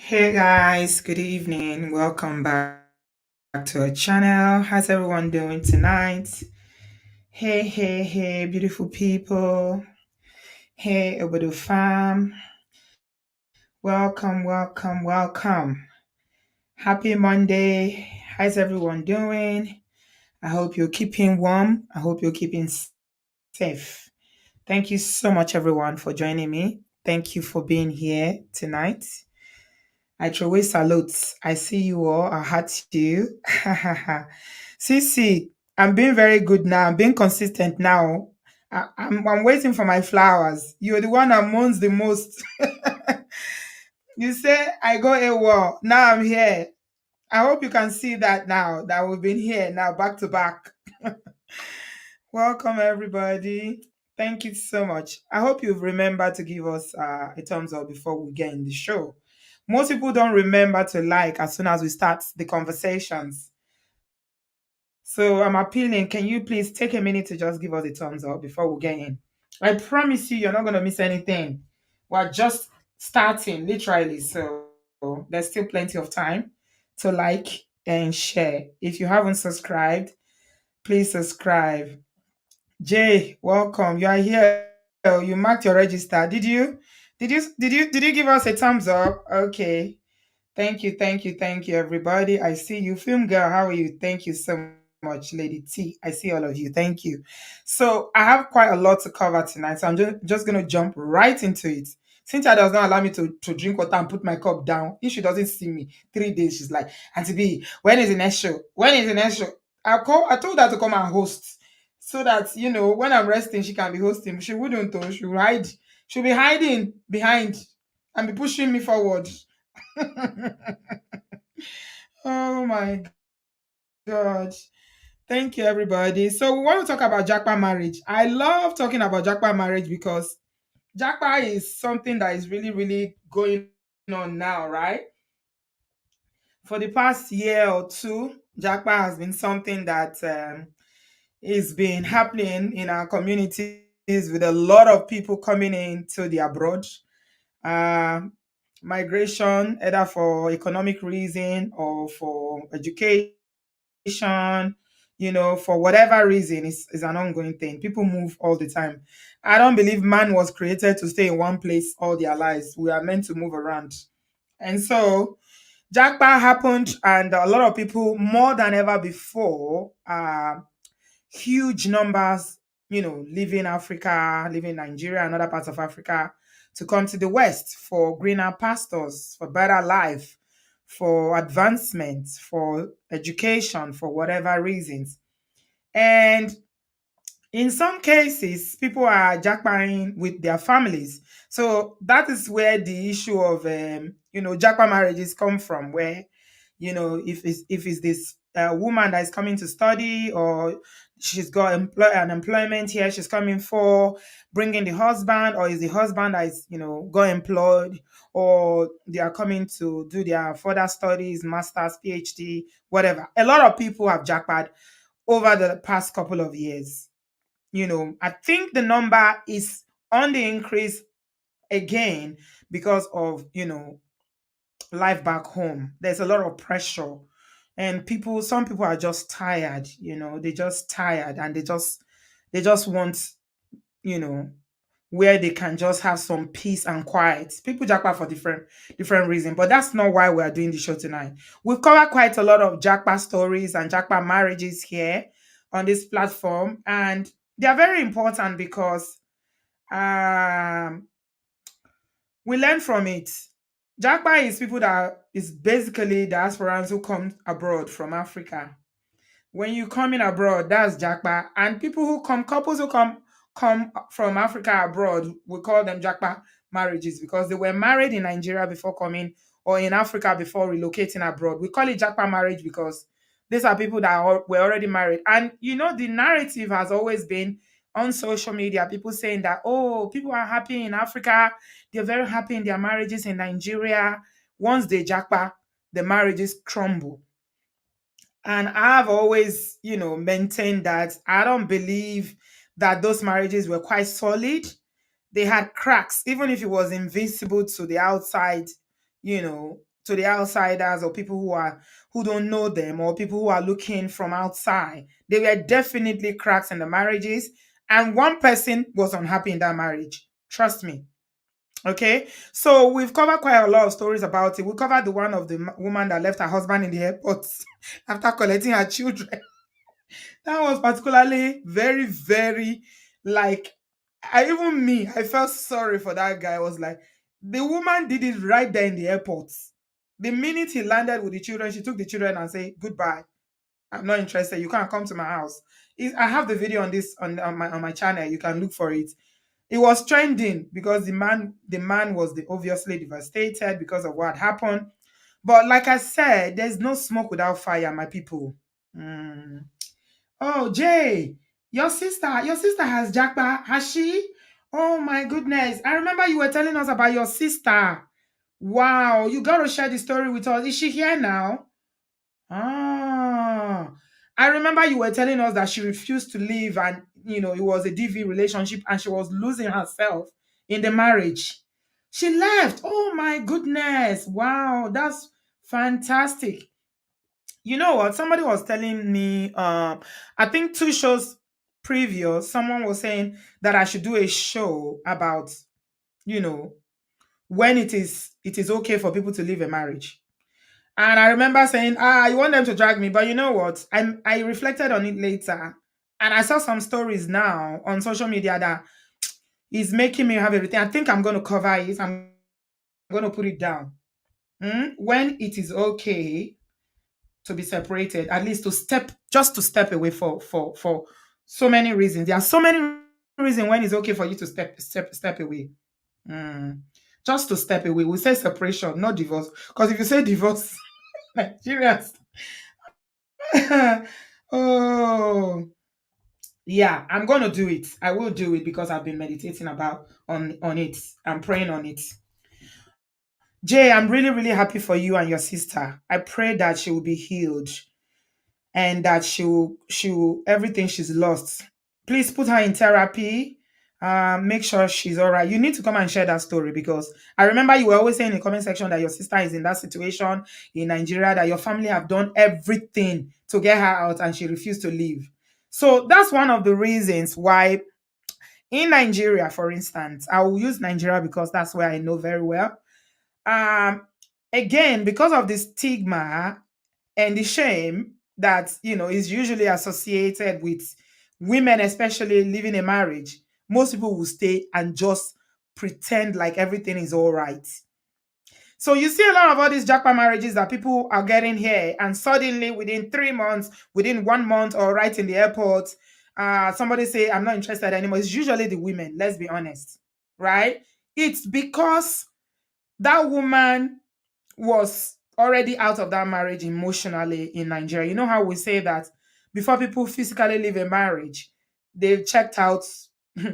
Hey guys, good evening. Welcome back to our channel. How's everyone doing tonight? Hey, hey, hey, beautiful people. Hey, Obodo fam. Welcome, welcome, welcome. Happy Monday. How's everyone doing? I hope you're keeping warm. I hope you're keeping safe. Thank you so much, everyone, for joining me. Thank you for being here tonight. I throw away salutes. I see you all. I heart you. Sisi, I'm being very good now. I'm being consistent now. I'm waiting for my flowers. You're the one that moans the most. You say I go AWOL. Now I'm here. I hope you can see that now that we've been here now back to back. Welcome everybody. Thank you so much. I hope you've remembered to give us a thumbs up before we get in the show. Most people don't remember to like as soon as we start the conversations. So I'm appealing. Can you please take a minute to just give us a thumbs up before we get in? I promise you're not going to miss anything. We're just starting, literally. So there's still plenty of time to like and share. If you haven't subscribed, please subscribe. Jay, welcome. You are here. Oh, you marked your register. Did you? Did you give us a thumbs up? Okay. Thank you, everybody. I see you. Film girl, how are you? Thank you so much, Lady T. I see all of you. Thank you. So I have quite a lot to cover tonight. So I'm just gonna jump right into it. Cynthia does not allow me to drink water and put my cup down. If she doesn't see me 3 days, she's like, Auntie B, when is the next show? When is the next show? I told her to come and host. So that when I'm resting, she can be hosting. She wouldn't though. She'll hide. She'll be hiding behind and be pushing me forward. Oh my God. Thank you, everybody. So we want to talk about Japa marriage. I love talking about Japa marriage because Japa is something that is really, really going on now, right? For the past year or two, Japa has been something that is been happening in our communities with a lot of people coming into the abroad. Uh, Migration, either for economic reason or for education, for whatever reason, is an ongoing thing. People move all the time. I don't believe man was created to stay in one place all their lives. We are meant to move around. And so Jackpot happened, and a lot of people, more than ever before, huge numbers, leaving Africa, leaving Nigeria and other parts of Africa to come to the West for greener pastures, for better life, for advancement, for education, for whatever reasons. And in some cases, people are jackpotting with their families. So that is where the issue of jackpot marriages come from, where if it's this woman that is coming to study, or she's got an employment here, she's coming for bringing the husband, or is the husband that is got employed, or they are coming to do their further studies, masters, PhD, whatever. A lot of people have jackpot over the past couple of years. I think the number is on the increase again because of life back home. There's a lot of pressure, and some people are just tired. They just tired, and they just want you know where they can just have some peace and quiet. People jackpot for different reasons, but that's not why we are doing the show tonight. We've covered quite a lot of jackpot stories and jackpot marriages here on this platform, and they are very important because um we learn from it. Jackpot is people that is basically diasporans who come abroad from Africa. When you come in abroad, that's jackpot. And couples who come from Africa abroad, we call them jackpot marriages because they were married in Nigeria before coming, or in Africa before relocating abroad. We call it jackpot marriage because these are people that were already married. And the narrative has always been on social media, people saying that, oh, people are happy in Africa, they're very happy in their marriages in Nigeria. Once they jackpot, the marriages crumble. And I've always, maintained that I don't believe that those marriages were quite solid. They had cracks, even if it was invisible to the outside, you know, to the outsiders or people who don't know them or people who are looking from outside. There were definitely cracks in the marriages, and one person was unhappy in that marriage. Trust me. Okay, so we've covered quite a lot of stories about it. We covered the one of the woman that left her husband in the airport after collecting her children. That was particularly very, very like I felt sorry for that guy. I was like, the woman did it right there in the airport. The minute he landed with the children, she took the children and said, "Goodbye. I'm not interested. You can't come to my house." I have the video on this on my channel. You can look for it. It was trending because the man was obviously devastated because of what happened. But like I said, there's no smoke without fire, my people. Mm. Oh, Jay, your sister has Japa, has she? Oh my goodness. I remember you were telling us about your sister. Wow, you got to share the story with us. Is she here now? Ah, I remember you were telling us that she refused to leave and, it was a DV relationship and she was losing herself in the marriage. She left. Oh my goodness. Wow, that's fantastic. You know what? Somebody was telling me, I think 2 shows previous, someone was saying that I should do a show about, you know, when it is okay for people to leave a marriage. And I remember saying, you want them to drag me, but you know what? I reflected on it later, and I saw some stories now on social media that is making me have everything. I think I'm going to cover it. I'm going to put it down. When it is okay to be separated, at least to step away for so many reasons. There are so many reasons when it's okay for you to step away. Mm. Just to step away. We say separation, not divorce. Because if you say divorce, Nigerians. Oh, yeah, I'm gonna do it. I will do it because I've been meditating about on it. I'm praying on it. Jay, I'm really, really happy for you and your sister. I pray that she will be healed and that she will everything she's lost. Please put her in therapy. Make sure she's all right. You need to come and share that story because I remember you were always saying in the comment section that your sister is in that situation in Nigeria, that your family have done everything to get her out and she refused to leave. So that's one of the reasons why in Nigeria, for instance, I will use Nigeria because that's where I know very well. Um, Again, because of the stigma and the shame that is usually associated with women, especially living a marriage, most people will stay and just pretend like everything is all right. So you see a lot of all these jackpot marriages that people are getting here, and suddenly within 3 months, within 1 month, or right in the airport, somebody say, "I'm not interested anymore." It's usually the women, let's be honest, right? It's because that woman was already out of that marriage emotionally in Nigeria. You know how we say that before people physically leave a marriage, they've checked out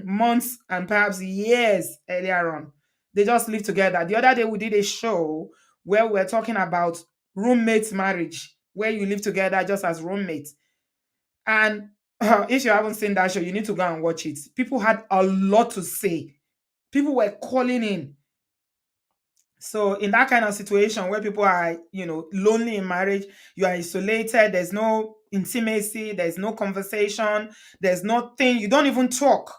months and perhaps years earlier on. They just live together. The other day we did a show where we're talking about roommates marriage, where you live together just as roommates. And if you haven't seen that show, you need to go and watch it. People had a lot to say. People were calling in. So in that kind of situation where people are, lonely in marriage, you are isolated, there's no intimacy, there's no conversation, there's nothing, you don't even talk.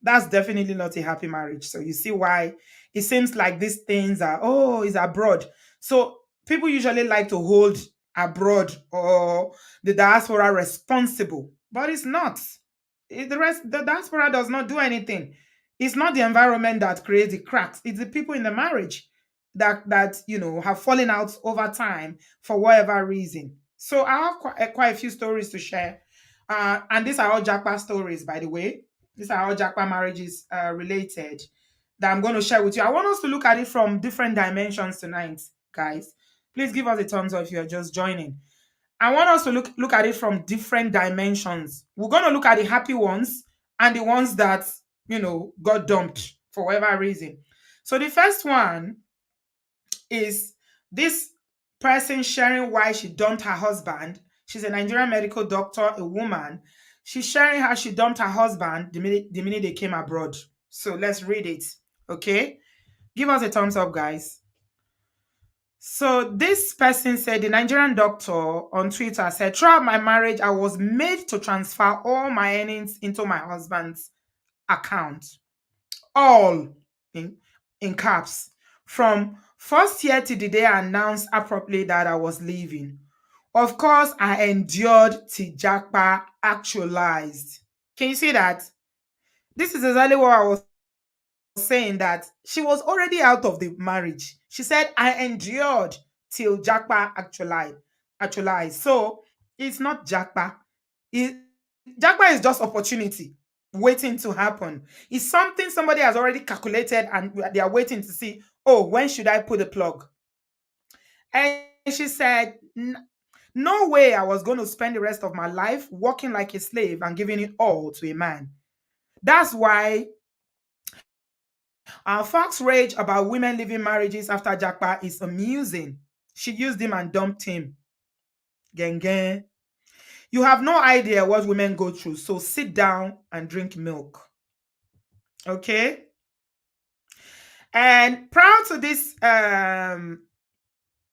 That's definitely not a happy marriage. So you see why it seems like these things are, oh, it's abroad. So people usually like to hold abroad or the diaspora responsible, but it's not. The diaspora does not do anything. It's not the environment that creates the cracks. It's the people in the marriage that have fallen out over time for whatever reason. So I have quite a few stories to share, and these are all Japa stories, by the way. These are all Japa marriages related that I'm going to share with you. I want us to look at it from different dimensions tonight, guys. Please give us a thumbs up if you're just joining. I want us to look at it from different dimensions. We're going to look at the happy ones and the ones that, got dumped for whatever reason. So the first one is this person sharing why she dumped her husband. She's a Nigerian medical doctor, a woman. She's sharing how she dumped her husband the minute they came abroad. So let's read it. Okay? Give us a thumbs up, guys. So this person said the Nigerian doctor on Twitter said, throughout my marriage, I was made to transfer all my earnings into my husband's account. All in, in caps. From first year to the day I announced abruptly that I was leaving. Of course, I endured till Japa actualized. Can you see that? This is exactly what I was saying, that she was already out of the marriage. She said, I endured till Japa actualized. So it's not Japa. It, Japa is just opportunity waiting to happen. It's something somebody has already calculated and they are waiting to see, oh, when should I pull the plug? And she said, no way I was going to spend the rest of my life working like a slave and giving it all to a man. That's why our Fox rage about women leaving marriages after Jackpa is amusing. She used him and dumped him. Gang gang. You have no idea what women go through, so sit down and drink milk. Okay? And proud to this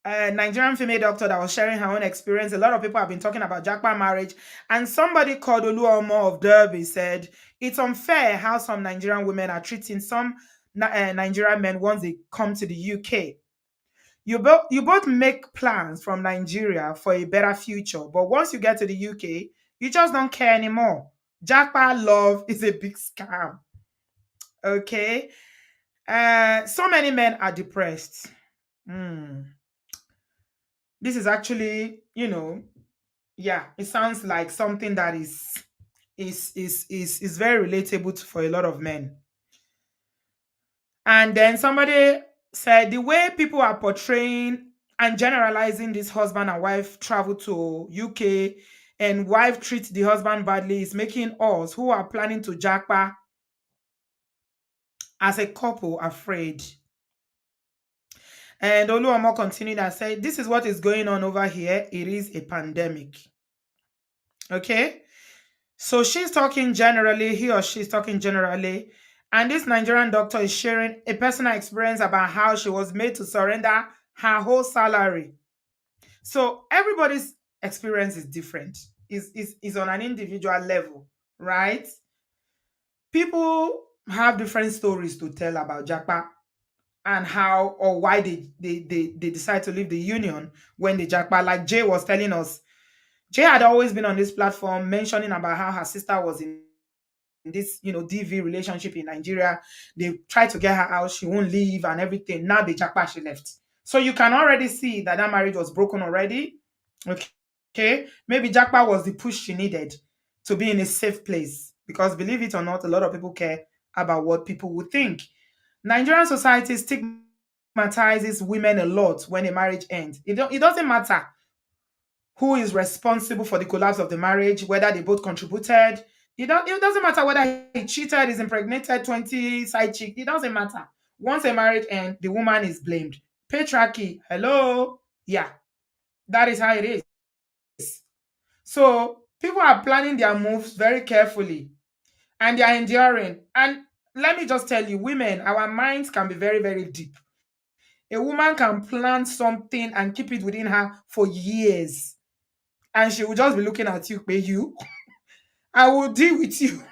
Nigerian female doctor that was sharing her own experience. A lot of people have been talking about Jackpa marriage, and somebody called Oluomo of Derby said it's unfair how some Nigerian women are treating some Nigerian men once they come to the UK. You both make plans from Nigeria for a better future, but once you get to the UK, you just don't care anymore. Jackpa love is a big scam. Okay, so many men are depressed. Hmm. This is actually, yeah, it sounds like something that is very relatable for a lot of men. And then somebody said the way people are portraying and generalizing this husband and wife travel to UK and wife treats the husband badly is making us who are planning to jackpot as a couple afraid. And Oluomo continued and said, this is what is going on over here. It is a pandemic. Okay? So she's talking generally, he or she's talking generally. And this Nigerian doctor is sharing a personal experience about how she was made to surrender her whole salary. So everybody's experience is different, is on an individual level, right? People have different stories to tell about Japa and how or why they decide to leave the union when they Japa. Like Jay was telling us, Jay had always been on this platform mentioning about how her sister was in this, DV relationship in Nigeria. They tried to get her out, she won't leave and everything. Now they jackpot, she left. So you can already see that that marriage was broken already. Okay. Maybe jackpot was the push she needed to be in a safe place. Because believe it or not, a lot of people care about what people would think. Nigerian society stigmatizes women a lot when a marriage ends. It doesn't matter who is responsible for the collapse of the marriage, whether they both contributed. It doesn't matter whether he cheated, is impregnated 20 side chick. It doesn't matter. Once a marriage ends, the woman is blamed. Patriarchy. Hello? Yeah, that is how it is. So people are planning their moves very carefully and they are enduring. And let me just tell you, women, our minds can be very, very deep. A woman can plan something and keep it within her for years. And she will just be looking at you, pay you. I will deal with you.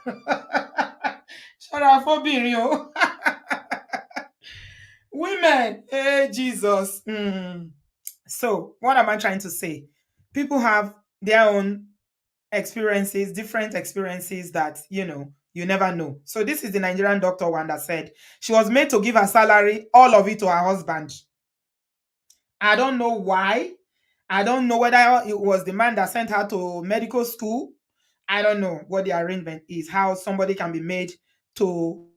Shut up for being you. Women, hey Jesus. So, what am I trying to say? People have their own experiences, different experiences that you never know. So, this is the Nigerian doctor one that said she was made to give her salary, all of it, to her husband. I don't know why. I don't know whether it was the man that sent her to medical school. I don't know what the arrangement is, how somebody can be made to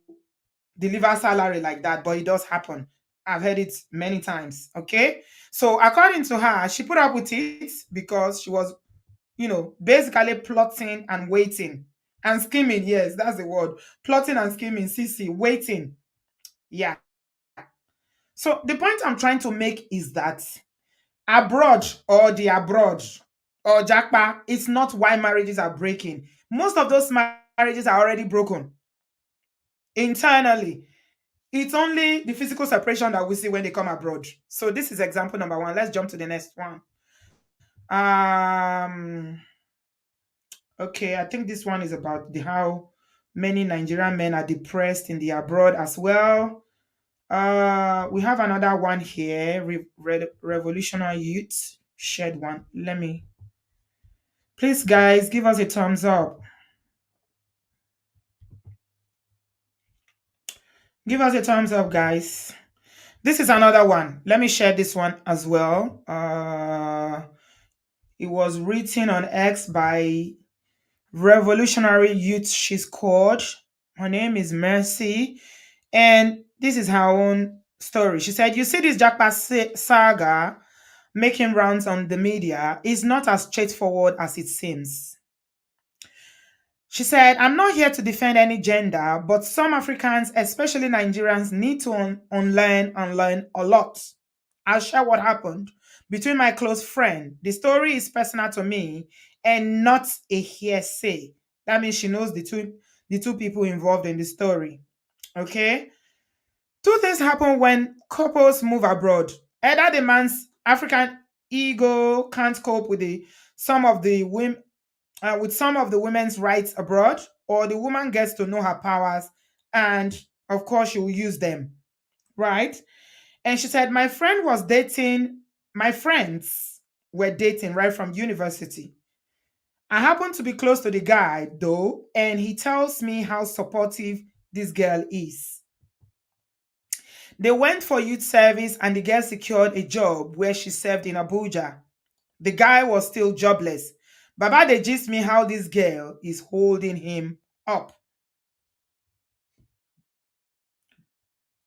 deliver salary like that, but it does happen. I've heard it many times. Okay. So, according to her, she put up with it because she was, basically plotting and waiting and scheming. Yes, that's the word. Plotting and scheming, CC, waiting. Yeah. So, the point I'm trying to make is that abroad or the abroad or Jackpa, it's not why marriages are breaking. Most of those marriages are already broken internally. It's only the physical separation that we see when they come abroad. So this is example number one. Let's jump to the next one. Um, okay, I think this one is about the how many Nigerian men are depressed in the abroad as well. We have another one here. Revolutionary youth shared one. Let me please, guys, give us a thumbs up. Give us a thumbs up, guys. This is another one. Let me share this one as well. It was written on X by Revolutionary Youth. She's called. Her name is Mercy. And this is her own story. She said, "You see, this Japa saga making rounds on the media is not as straightforward as it seems." She said, "I'm not here to defend any gender, but some Africans, especially Nigerians, need to unlearn and learn a lot. I'll share what happened between my close friend. The story is personal to me and not a hearsay." That means she knows the two people involved in the story. Okay? Two things happen when couples move abroad. Either the man's African ego can't cope with the some of the women with some of the women's rights abroad, or the woman gets to know her powers, and of course she will use them, right? And she said, my friends were dating right from university. I happen to be close to the guy though, and he tells me how supportive this girl is. They went for youth service and the girl secured a job where she served in Abuja. The guy was still jobless. Baba, they gist me how this girl is holding him up.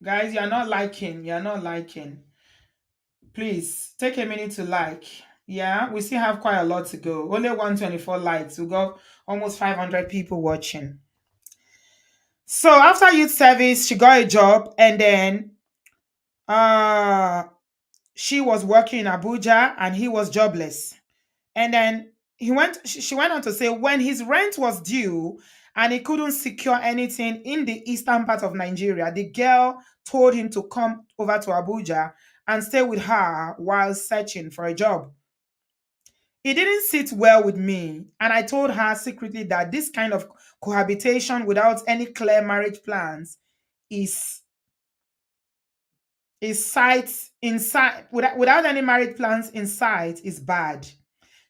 Guys, you're not liking. You're not liking. Please take a minute to like. Yeah, we still have quite a lot to go. Only 124 likes. We got almost 500 people watching. So after youth service, she got a job, and then uh she was working in Abuja and he was jobless. And then she went on to say when his rent was due and he couldn't secure anything in the eastern part of Nigeria, the girl told him to come over to Abuja and stay with her while searching for a job. It didn't sit well with me, and I told her secretly that this kind of cohabitation without any clear marriage plans is sight in sight without any marriage plans in sight is bad.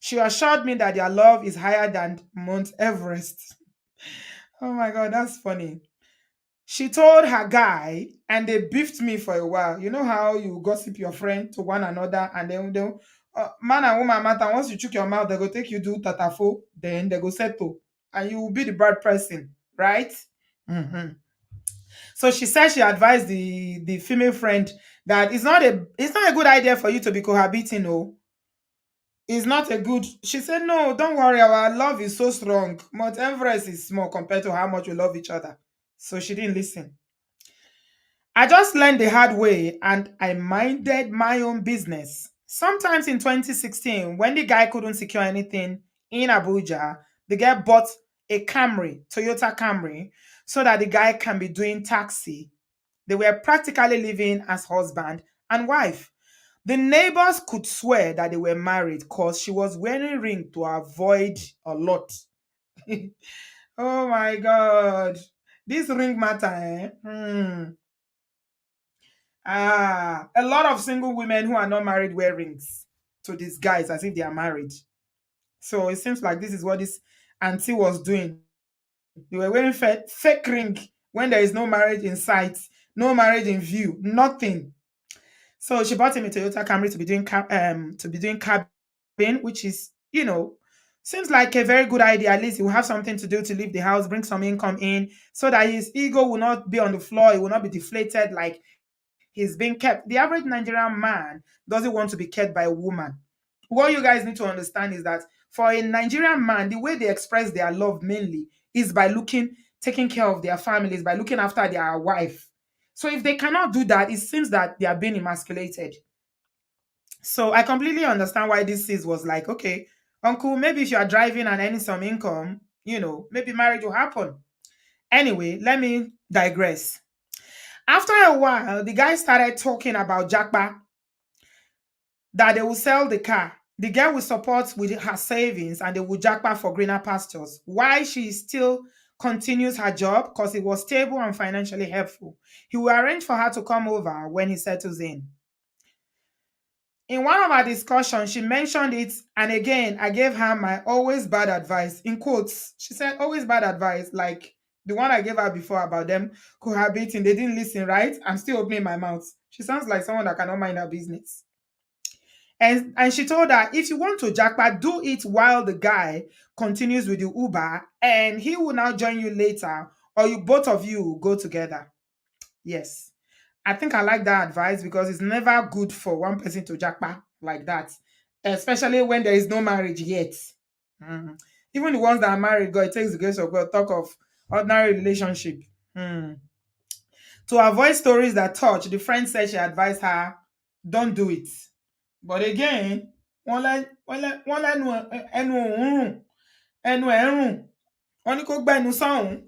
She assured me that their love is higher than Mount Everest. Oh my God, that's funny. She told her guy, and they beefed me for a while. You know how you gossip your friend to one another, and then they man and woman matter. Once you chook your mouth, they go take you do tatafo, then they go settle, and you will be the bad person, right? Mhm. So she said she advised the female friend that it's not a good idea for you to be cohabiting. No, it's not a good. She said, "No, don't worry. Our love is so strong. Mount Everest is small compared to how much we love each other." So she didn't listen. I just learned the hard way and I minded my own business. Sometimes in 2016, when the guy couldn't secure anything in Abuja, the guy bought a Camry, Toyota Camry, so that the guy can be doing taxi. They were practically living as husband and wife. The neighbors could swear that they were married because she was wearing ring to avoid a lot. Oh my God. This ring matter, eh? A lot of single women who are not married wear rings to these guys as if they are married. So it seems like this is what this auntie was doing. They were wearing fake ring when there is no marriage in sight, no marriage in view, nothing. So she bought him a Toyota Camry to be doing cabin, which is seems like a very good idea. At least he will have something to do to leave the house, bring some income in, so that his ego will not be on the floor. It will not be deflated like he's being kept. The average Nigerian man doesn't want to be kept by a woman. What you guys need to understand is that for a Nigerian man, the way they express their love mainly is by taking care of their families, by looking after their wife. So if they cannot do that, it seems that they are being emasculated. So I completely understand why this sis was like, okay, uncle, maybe if you are driving and earning some income, maybe marriage will happen. Anyway, let me digress. After a while, the guy started talking about Japa, that they will sell the car. The girl will support with her savings and they will jackpot for greener pastures. Why she still continues her job? Because it was stable and financially helpful. He will arrange for her to come over when he settles in. In one of our discussions, she mentioned it, and again, I gave her my always bad advice in quotes. She said, always bad advice, like the one I gave her before about them cohabiting. They didn't listen, right? I'm still opening my mouth. She sounds like someone that cannot mind her business. And she told her, if you want to jackpot, do it while the guy continues with the Uber, and he will now join you later, or you both of you will go together. Yes. I think I like that advice because it's never good for one person to jackpot like that, especially when there is no marriage yet. Mm. Even the ones that are married, God, it takes the grace of God. Talk of ordinary relationship. Mm. To avoid stories that touch, the friend said she advised her, don't do it. But again, wọ́n lẹ́nu ẹnu òun rùn, ẹnu ẹ̀ ń rùn, wọ́n ní kó gbẹ́nu sọ́hùn.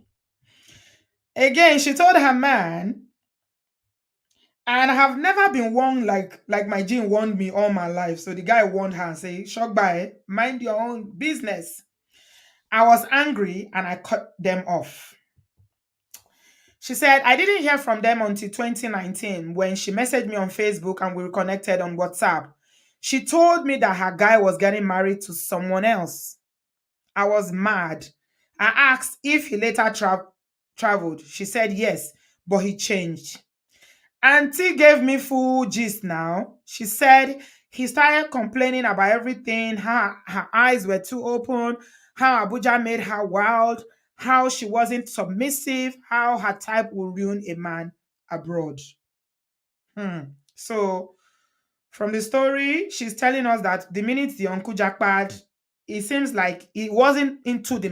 Again, she told her man, and I have never been warned like my gene warned me all my life. So the guy warned her and say, Shogbai, mind your own business. I was angry and I cut them off. She said, I didn't hear from them until 2019 when she messaged me on Facebook and we reconnected on WhatsApp. She told me that her guy was getting married to someone else. I was mad. I asked if he later traveled. She said yes, but he changed. Auntie gave me full gist now. She said he started complaining about everything, how her eyes were too open, how Abuja made her wild, how she wasn't submissive, how her type will ruin a man abroad. So, from the story, she's telling us that the minute the uncle jackpot, it seems like he wasn't into the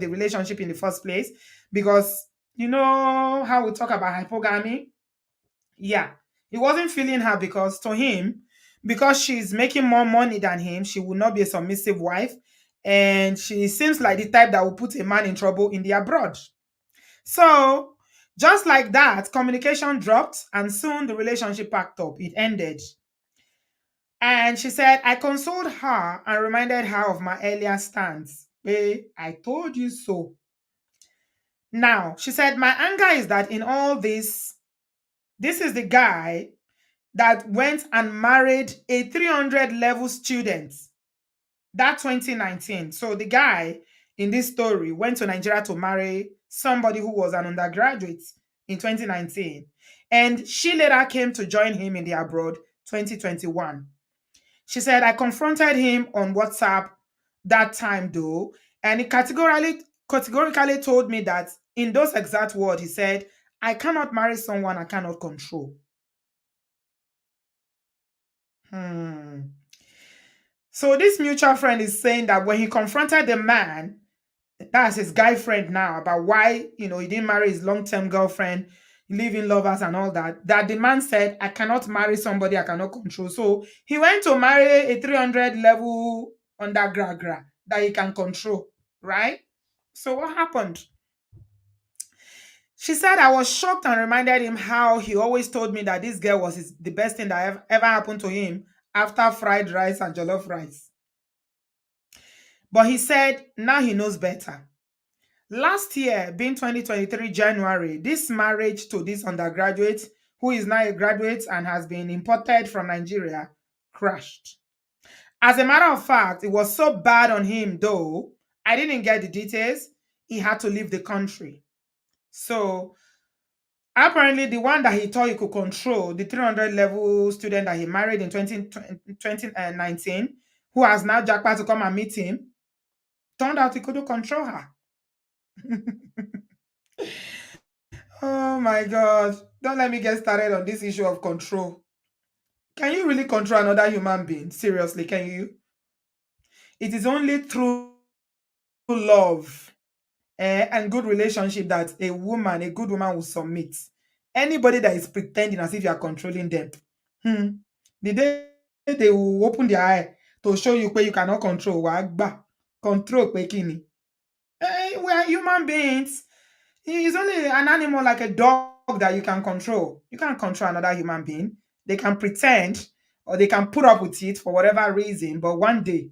relationship in the first place because you know how we talk about hypogamy. Yeah, he wasn't feeling her because to him, because she's making more money than him, she will not be a submissive wife, and she seems like the type that will put a man in trouble in the abroad. So, just like that, communication dropped, and soon the relationship packed up. It ended. And she said, I consoled her and reminded her of my earlier stance. Hey, I told you so. Now, she said, my anger is that in all this, this is the guy that went and married a 300 level student. That 2019. So the guy in this story went to Nigeria to marry somebody who was an undergraduate in 2019. And she later came to join him in the abroad 2021. She said, I confronted him on WhatsApp that time though, and he categorically told me that in those exact words, he said, I cannot marry someone I cannot control. Hmm. So this mutual friend is saying that when he confronted the man, that's his guy friend now, about why he didn't marry his long-term girlfriend, living lovers and all that, that the man said, I cannot marry somebody I cannot control. So he went to marry a 300 level undergrad that he can control, right? So what happened? She said, I was shocked and reminded him how he always told me that this girl was the best thing that ever happened to him after fried rice and jollof rice. But he said now he knows better. Last year, being 2023 January, this marriage to this undergraduate, who is now a graduate and has been imported from Nigeria, crashed. As a matter of fact, it was so bad on him, though, I didn't get the details, he had to leave the country. So, apparently, the one that he thought he could control, the 300 level student that he married in 2019, who has now jackpot to come and meet him, turned out he couldn't control her. Oh my God. Don't let me get started on this issue of control. Can you really control another human being? Seriously, can you? It is only through love and good relationship that a good woman will submit. Anybody that is pretending as if you are controlling them, the day they will open their eye to show you where you cannot control, control we are human beings. He is only an animal like a dog that you can control. You can't control another human being. They can pretend or they can put up with it for whatever reason, but one day,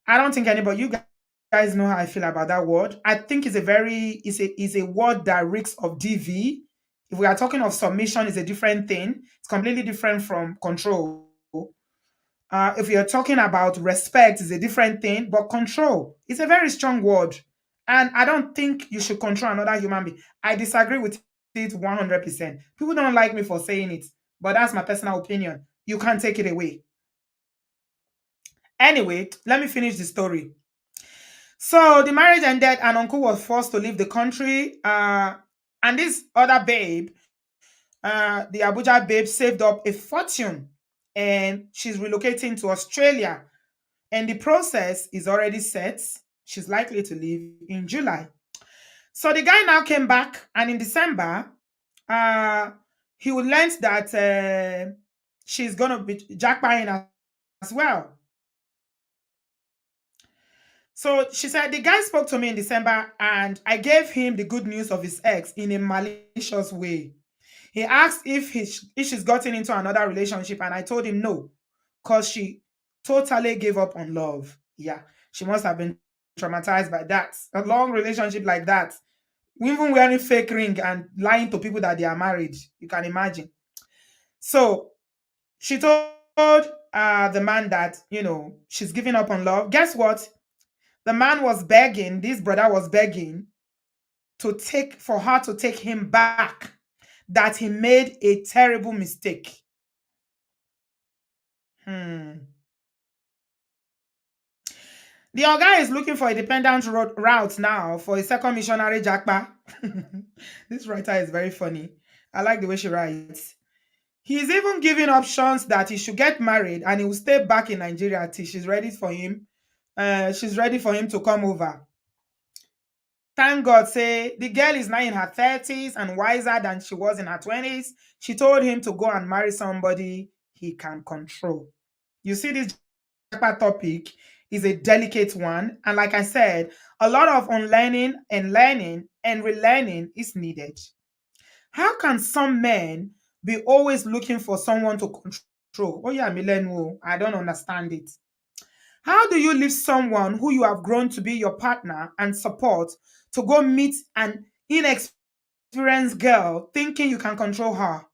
I don't think anybody, you guys know how I feel about that word. I think it's a very, it's a word that reeks of DV. If we are talking of submission, it's a different thing. It's completely different from control. If you're talking about respect, it's a different thing, but control is a very strong word. And I don't think you should control another human being. I disagree with it 100%. People don't like me for saying it, but that's my personal opinion. You can't take it away. Anyway, let me finish the story. So the marriage ended, and uncle was forced to leave the country. And this other babe, the Abuja babe, saved up a fortune and she's relocating to Australia. And the process is already set. She's likely to leave in July. So the guy now came back, and in December, uh, he would learn that she's gonna be jackpotting as well. So she said the guy spoke to me in December, and I gave him the good news of his ex in a malicious way. He asked if she's gotten into another relationship, and I told him no, because she totally gave up on love. Yeah, she must have been traumatized by that. A long relationship like that, even wearing fake ring and lying to people that they are married. You can imagine. So she told the man that, she's giving up on love. Guess what? The man was begging, this brother was begging for her to take him back, that he made a terrible mistake. Hmm. The Oga is looking for a dependent route now for a second missionary Jakpa. This writer is very funny. I like the way she writes. He's even giving options that he should get married and he will stay back in Nigeria till she's ready for him. She's ready for him to come over. Thank God, say the girl is now in her 30s and wiser than she was in her 20s. She told him to go and marry somebody he can control. You see, this topic is a delicate one. And like I said, a lot of unlearning and learning and relearning is needed. How can some men be always looking for someone to control? Oh, yeah, Milenwo, I don't understand it. How do you leave someone who you have grown to be your partner and support to go meet an inexperienced girl thinking you can control her?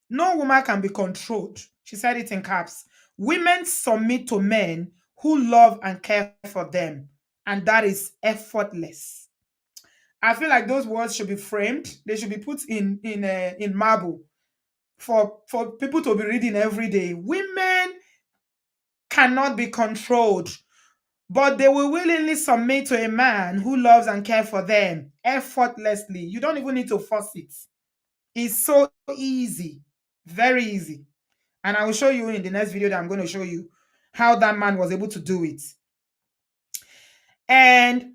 No woman can be controlled. She said it in caps. Women submit to men who love and care for them, and that is effortless. I feel like those words should be framed. They should be put in marble for people to be reading every day. Women cannot be controlled, but they will willingly submit to a man who loves and cares for them effortlessly. You don't even need to force it. It's so easy, very easy. And I will show you in the next video that I'm going to show you how that man was able to do it. And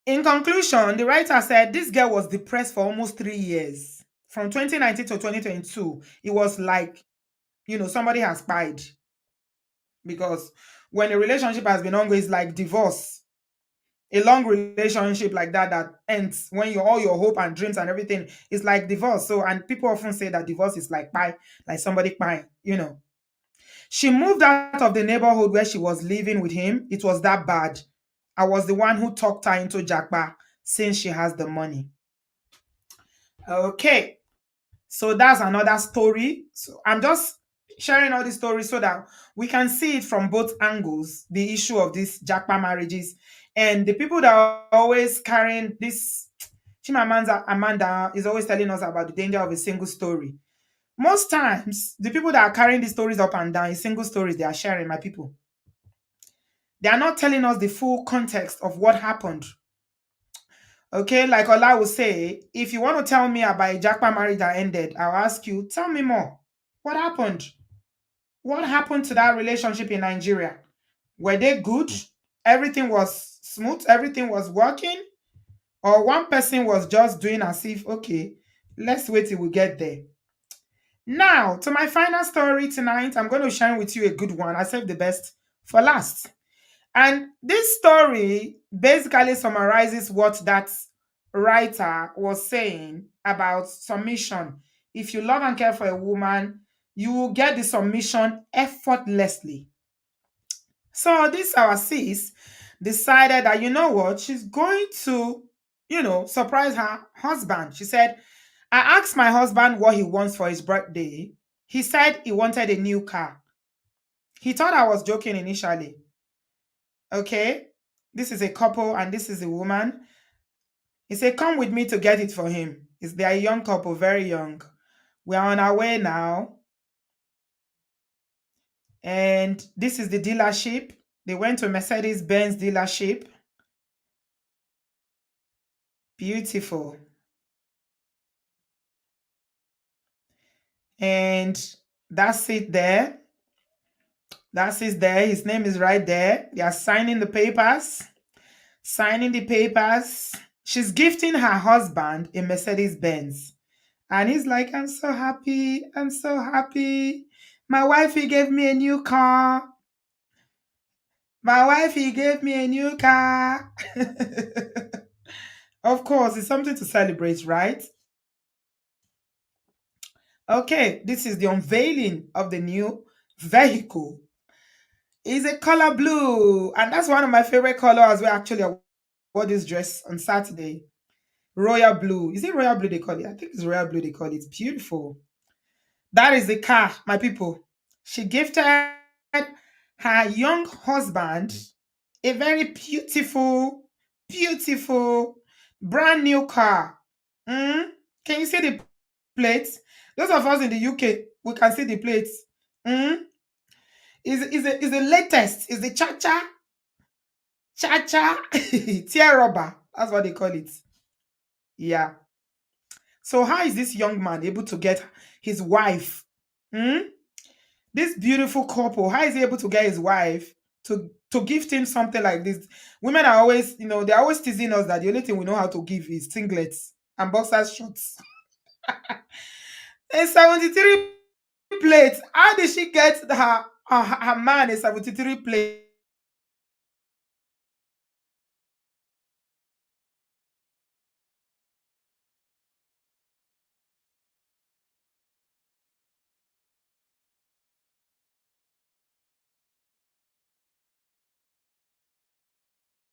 in conclusion, the writer said this girl was depressed for almost 3 years. From 2019 to 2022, it was like, somebody has died. Because when a relationship has been ongoing, it's like divorce. A long relationship like that ends when all your hope and dreams and everything is like divorce. So, and people often say that divorce is like pie, like somebody pie. She moved out of the neighborhood where she was living with him. It was that bad. I was the one who talked her into Japa since she has the money. Okay. So that's another story. So I'm just sharing all these stories so that we can see it from both angles, the issue of these Japa marriages. And the people that are always carrying this, Chimamanda Amanda is always telling us about the danger of a single story. Most times, the people that are carrying these stories up and down, single stories they are sharing, my people, they are not telling us the full context of what happened. Okay, like Ola will say, if you want to tell me about a Jackpot marriage that ended, I'll ask you, tell me more. What happened? What happened to that relationship in Nigeria? Were they good? Everything was smooth? Everything was working? Or one person was just doing as if, okay, let's wait till we get there. Now, to my final story tonight, I'm going to share with you a good one. I saved the best for last. And this story basically summarizes what that writer was saying about submission. If you love and care for a woman, you will get the submission effortlessly. So this our sis decided that, you know what, she's going to, surprise her husband. She said, I asked my husband what he wants for his birthday. He said he wanted a new car. He thought I was joking initially. Okay, this is a couple and this is a woman. He said, come with me to get it for him. They're a young couple, very young. We are on our way now. And this is the dealership. They went to Mercedes Benz dealership. Beautiful. And that's it there. That's it there. His name is right there. They are signing the papers. Signing the papers. She's gifting her husband a Mercedes Benz. And he's like, I'm so happy. I'm so happy. My wifey gave me a new car. My wifey gave me a new car. Of course, it's something to celebrate, right? Okay, this is the unveiling of the new vehicle. It's a color blue, and that's one of my favorite colors. We actually I wore this dress on Saturday. Royal blue. Is it royal blue they call it? I think it's royal blue they call it. It's beautiful. That is the car, my people. She gifted her young husband a very beautiful, beautiful, brand new car. Mm? Can you see the plates? Those of us in the UK, we can see the plates. Mm? Is the latest. Is the cha-cha tear rubber. That's what they call it. Yeah. So how is this young man able to get his wife? Hmm? This beautiful couple, how is he able to get his wife to gift him something like this? Women are always, they're always teasing us that the only thing we know how to give is singlets and boxers shorts. A 73 plates. How did she get her man a 73 plate?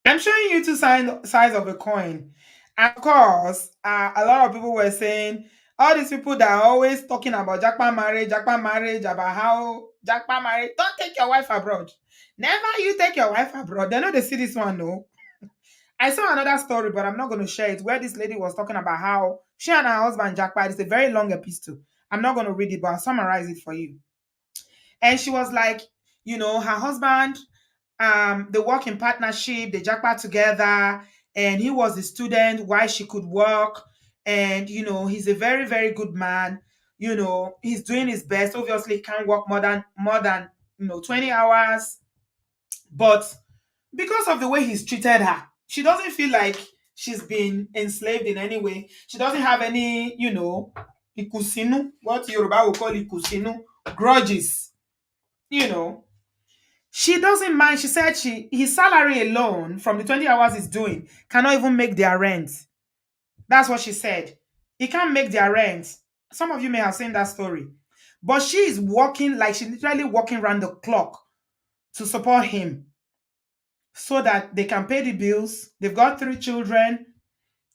I'm showing you two sides of a coin. And of course, a lot of people were saying, all these people that are always talking about Jackman marriage, about how Jackman marriage, don't take your wife abroad. Never you take your wife abroad. They know they see this one, no. I saw another story, but I'm not going to share it, where this lady was talking about how she and her husband Jackpot, it's a very long epistle. I'm not going to read it, but I'll summarize it for you. And she was like, her husband, they work in partnership, they jackpot together, and he was a student while she could work. And he's a very, very good man. He's doing his best. Obviously, he can't work more than 20 hours. But because of the way he's treated her, she doesn't feel like she's been enslaved in any way. She doesn't have any, ikusinu, what Yoruba will call ikusinu, grudges, you know. She doesn't mind. She said his salary alone from the 20 hours he's doing cannot even make their rent. That's what she said. He can't make their rent. Some of you may have seen that story. But she is working, like she's literally working around the clock to support him so that they can pay the bills. They've got 3 children.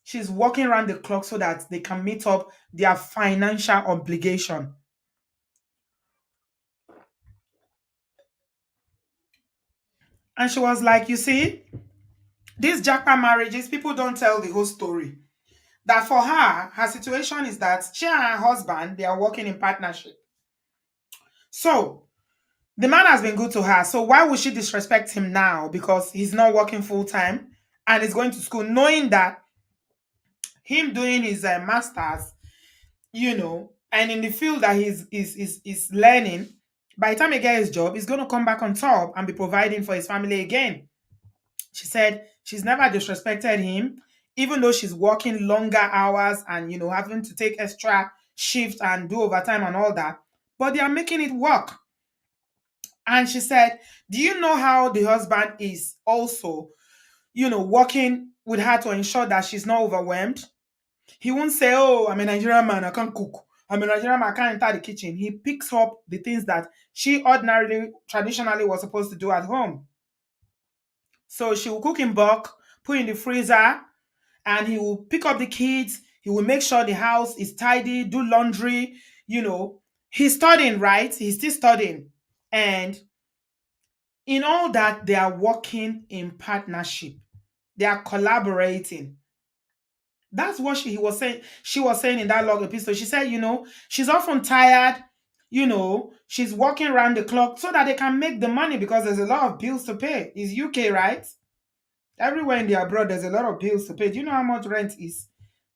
She's working around the clock so that they can meet up their financial obligation. And she was like, you see, these jackpot marriages, people don't tell the whole story. That for her situation is that she and her husband, they are working in partnership. So the man has been good to her. So why would she disrespect him now? Because he's not working full time and is going to school, knowing that him doing his masters, and in the field that he's learning, by the time he gets his job, he's going to come back on top and be providing for his family again. She said she's never disrespected him, even though she's working longer hours and having to take extra shift and do overtime and all that. But they are making it work. And she said, do you know how the husband is also, working with her to ensure that she's not overwhelmed. He won't say, "Oh, I'm a Nigerian man, I can't cook. I'm a Nigerian man, I can't enter the kitchen." He picks up the things that she ordinarily, traditionally was supposed to do at home. So she will cook in bulk, put in the freezer, and he will pick up the kids. He will make sure the house is tidy, do laundry. You know, he's studying, right? He's still studying. And in all that, they are working in partnership, they are collaborating. That's what he was saying. She was saying in that log episode. She said, she's often tired. She's working around the clock so that they can make the money because there's a lot of bills to pay. It's UK, right? Everywhere in the abroad, there's a lot of bills to pay. Do you know how much rent is?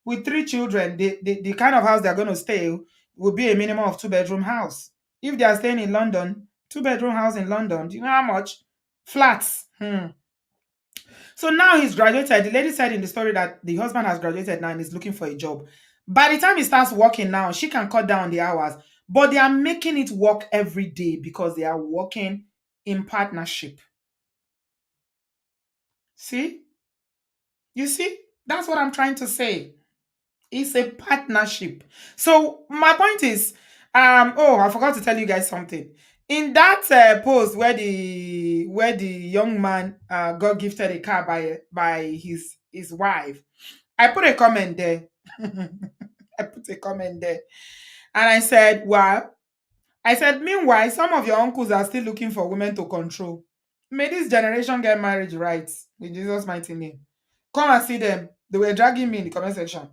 With three children, the kind of house they're going to stay will be a minimum of two-bedroom house. If they are staying in London, two-bedroom house in London, do you know how much? Flats. So now he's graduated. The lady said in the story that the husband has graduated now and is looking for a job. By the time he starts working now, she can cut down the hours. But they are making it work every day because they are working in partnership. See? You see? That's what I'm trying to say. It's a partnership. So my point is, oh, I forgot to tell you guys something. In that post where the young man got gifted a car by his wife, I put a comment there. I put a comment there, and I said, "Well, I said, meanwhile, some of your uncles are still looking for women to control. May this generation get marriage right in Jesus' mighty name. Come and see them. They were dragging me in the comment section.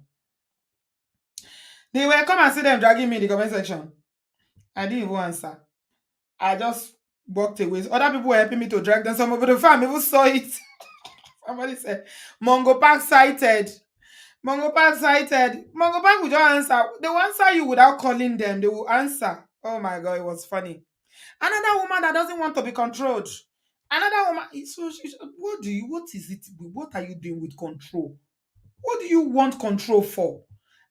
They were come and see them dragging me in the comment section. I didn't even answer. I just walked away. Other people were helping me to drag them. Some of the fam even saw it. Somebody said, Mongo Park sighted. Mongo Park sighted. Mongo Park would just answer. They will answer you without calling them. They will answer. Oh my God, it was funny. Another woman that doesn't want to be controlled. Another woman. So what is it? What are you doing with control? What do you want control for?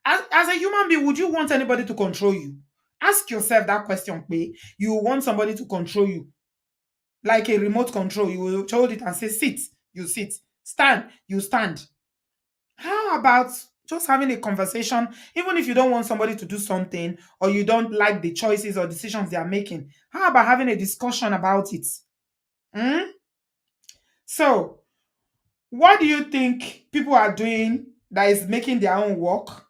As a human being, would you want anybody to control you? Ask yourself that question, Pei. You want somebody to control you. Like a remote control. You will hold it and say, sit, you sit. Stand, you stand. How about just having a conversation, even if you don't want somebody to do something or you don't like the choices or decisions they are making? How about having a discussion about it? Hmm? So, what do you think people are doing that is making their own work?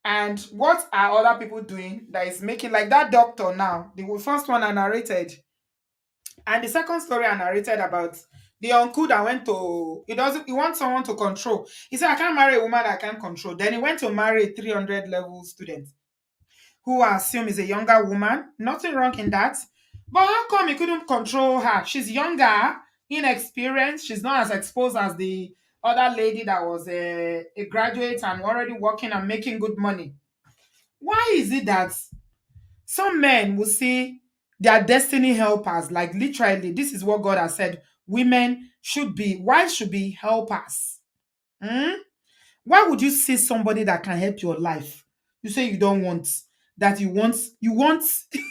And what are other people doing that is making, like that doctor now? The first one I narrated, and the second story I narrated about the uncle that went to, he wants someone to control. He said, I can't marry a woman that I can't control. Then he went to marry a 300 level student who I assume is a younger woman. Nothing wrong in that. But how come he couldn't control her? She's younger, inexperienced. She's not as exposed as the other lady that was a graduate and already working and making good money. Why is it that some men will see their destiny helpers, like literally, this is what God has said women should be, wives should be helpers. Hmm? Why would you see somebody that can help your life? You say you don't want, that you want, you want,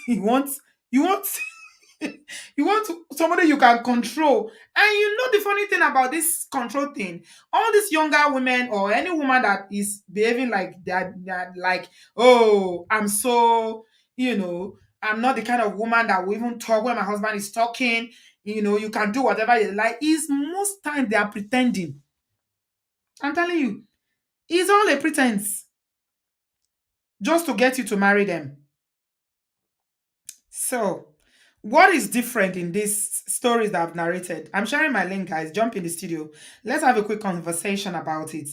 you want, you want somebody you can control. And you know the funny thing about this control thing, all these younger women or any woman that is behaving like that like, oh, I'm so, I'm not the kind of woman that will even talk when my husband is talking. You can do whatever you like. Is most times they are pretending. I'm telling you, it's all a pretense just to get you to marry them. So, what is different in these stories that I've narrated? I'm sharing my link, guys. Jump in the studio. Let's have a quick conversation about it.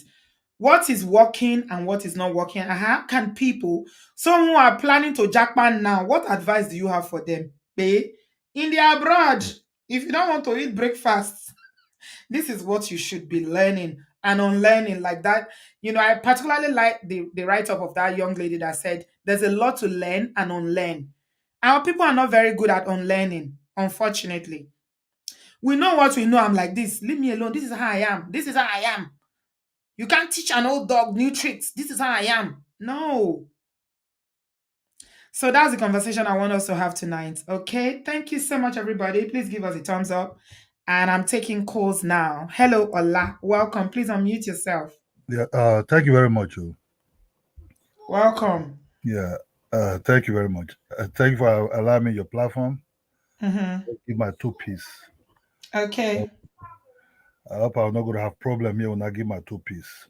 What is working and what is not working? And how can people, some who are planning to jackpot now, what advice do you have for them? Babe, in the abroad, if you don't want to eat breakfast, this is what you should be learning and unlearning like that. I particularly like the write-up of that young lady that said there's a lot to learn and unlearn. Our people are not very good at unlearning, unfortunately. We know what we know. I'm like this. Leave me alone. This is how I am. This is how I am. You can't teach an old dog new tricks. This is how I am. No. So that's the conversation I want us to have tonight. Okay. Thank you so much, everybody. Please give us a thumbs up And I'm taking calls now. Hello, Ola. Welcome. Please unmute yourself. Yeah, thank you very much. Welcome. Yeah, thank you very much. Thank you for allowing me your platform. Mm-hmm. Give my two piece. Okay. I hope I'm not going to have problem here when I give my two piece.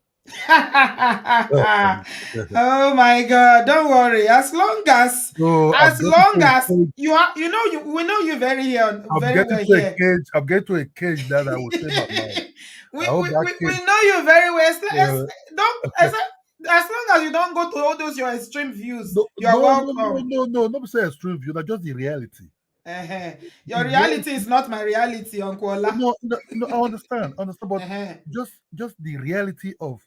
Oh my God! Don't worry. So As long as you are, you know, we know you I'm very getting well to a here. cage. I'm getting to a cage that I will say my mind. we, I we, hope that we cage. know you very well. Uh, As long as you don't go to all those your extreme views, no, you are no, no, no, welcome. no, no. Not say extreme view. That's just the reality. Uh-huh. Your The reality reality. is not my reality, Uncle Ola. No, no, no, I understand, but Uh-huh. just the reality of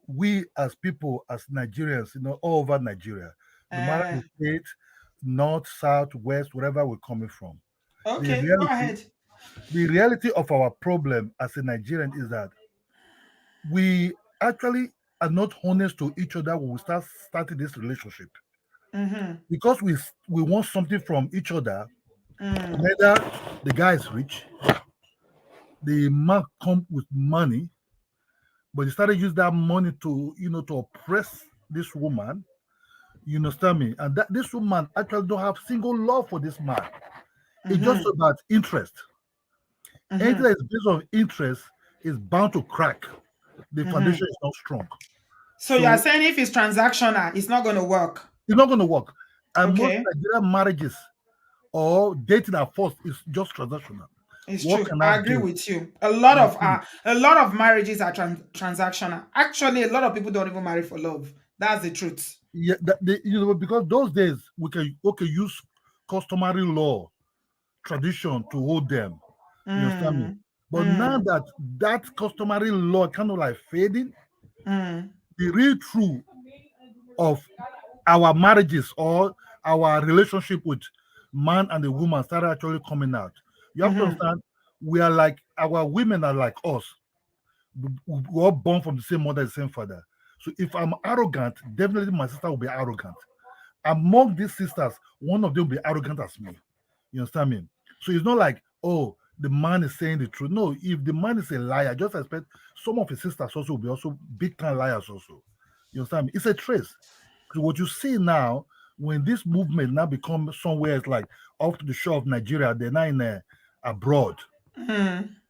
we as people, as Nigerians, all over Nigeria, no matter Uh, the state, north, south, west, wherever we're coming from. The okay, go reality, ahead. the reality of our problem as a Nigerian is that we actually are not honest to each other when we starting this relationship Mm-hmm. because we want something from each other. Mm. Neither the guy is rich, the man come with money, but he started use that money to to oppress this woman. You understand me? And that this woman actually don't have single love for this man. It's just Mm-hmm. about interest. Anything Mm-hmm. that is based on interest is bound to crack. The Mm-hmm. foundation is not strong. So you are So saying if it's transactional, it's not going to work. it's not going to work. And most Okay, Nigerian marriages or dating at first is just transactional. it's What true. can I I agree do? with you. You see? A lot of marriages are transactional. Actually, a lot of people don't even marry for love. That's the truth. Yeah, because those days we can use customary law, tradition to hold them. You understand me? Mm. But now Mm. that customary law kind of like fading, Mm. the real truth of our marriages or our relationship with man and the woman started actually coming out. You have to Mm-hmm. understand, we are like our women are like us. We're all born from the same mother, the same father. So if I'm arrogant, definitely my sister will be arrogant. Among these sisters, one of them will be arrogant as me. You understand me? So it's not like, oh, the man is saying the truth. No, if the man is a liar, just expect some of his sisters also will be also big time liars also. You understand me? It's a trace. So what you see now, when this movement now becomes somewhere it's like off to the shore of Nigeria, they're now in abroad. Mm.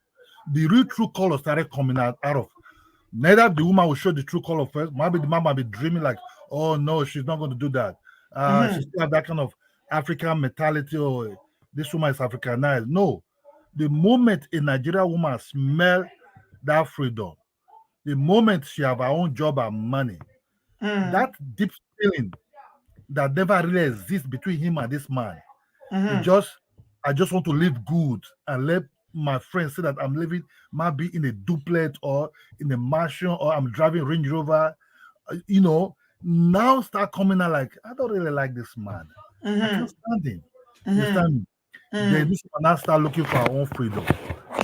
The real true color started coming out of neither the woman will show the true color first. Maybe the man might be dreaming like, oh no, she's not going to do that. She Mm-hmm. still have that kind of African mentality or this woman is Africanized. No. The moment a Nigerian woman smell that freedom, the moment she have her own job and money, that Mm. deep feeling that never really exists between him and this man. It Mm-hmm. just I just want to live good and let my friends say that I'm living might be in a duplex or in a mansion or I'm driving Range Rover. Now start coming out like I don't really like this man. I can't Mm-hmm. stand him. You Mm-hmm. understand me? Then Mm. this one now start looking for our own freedom.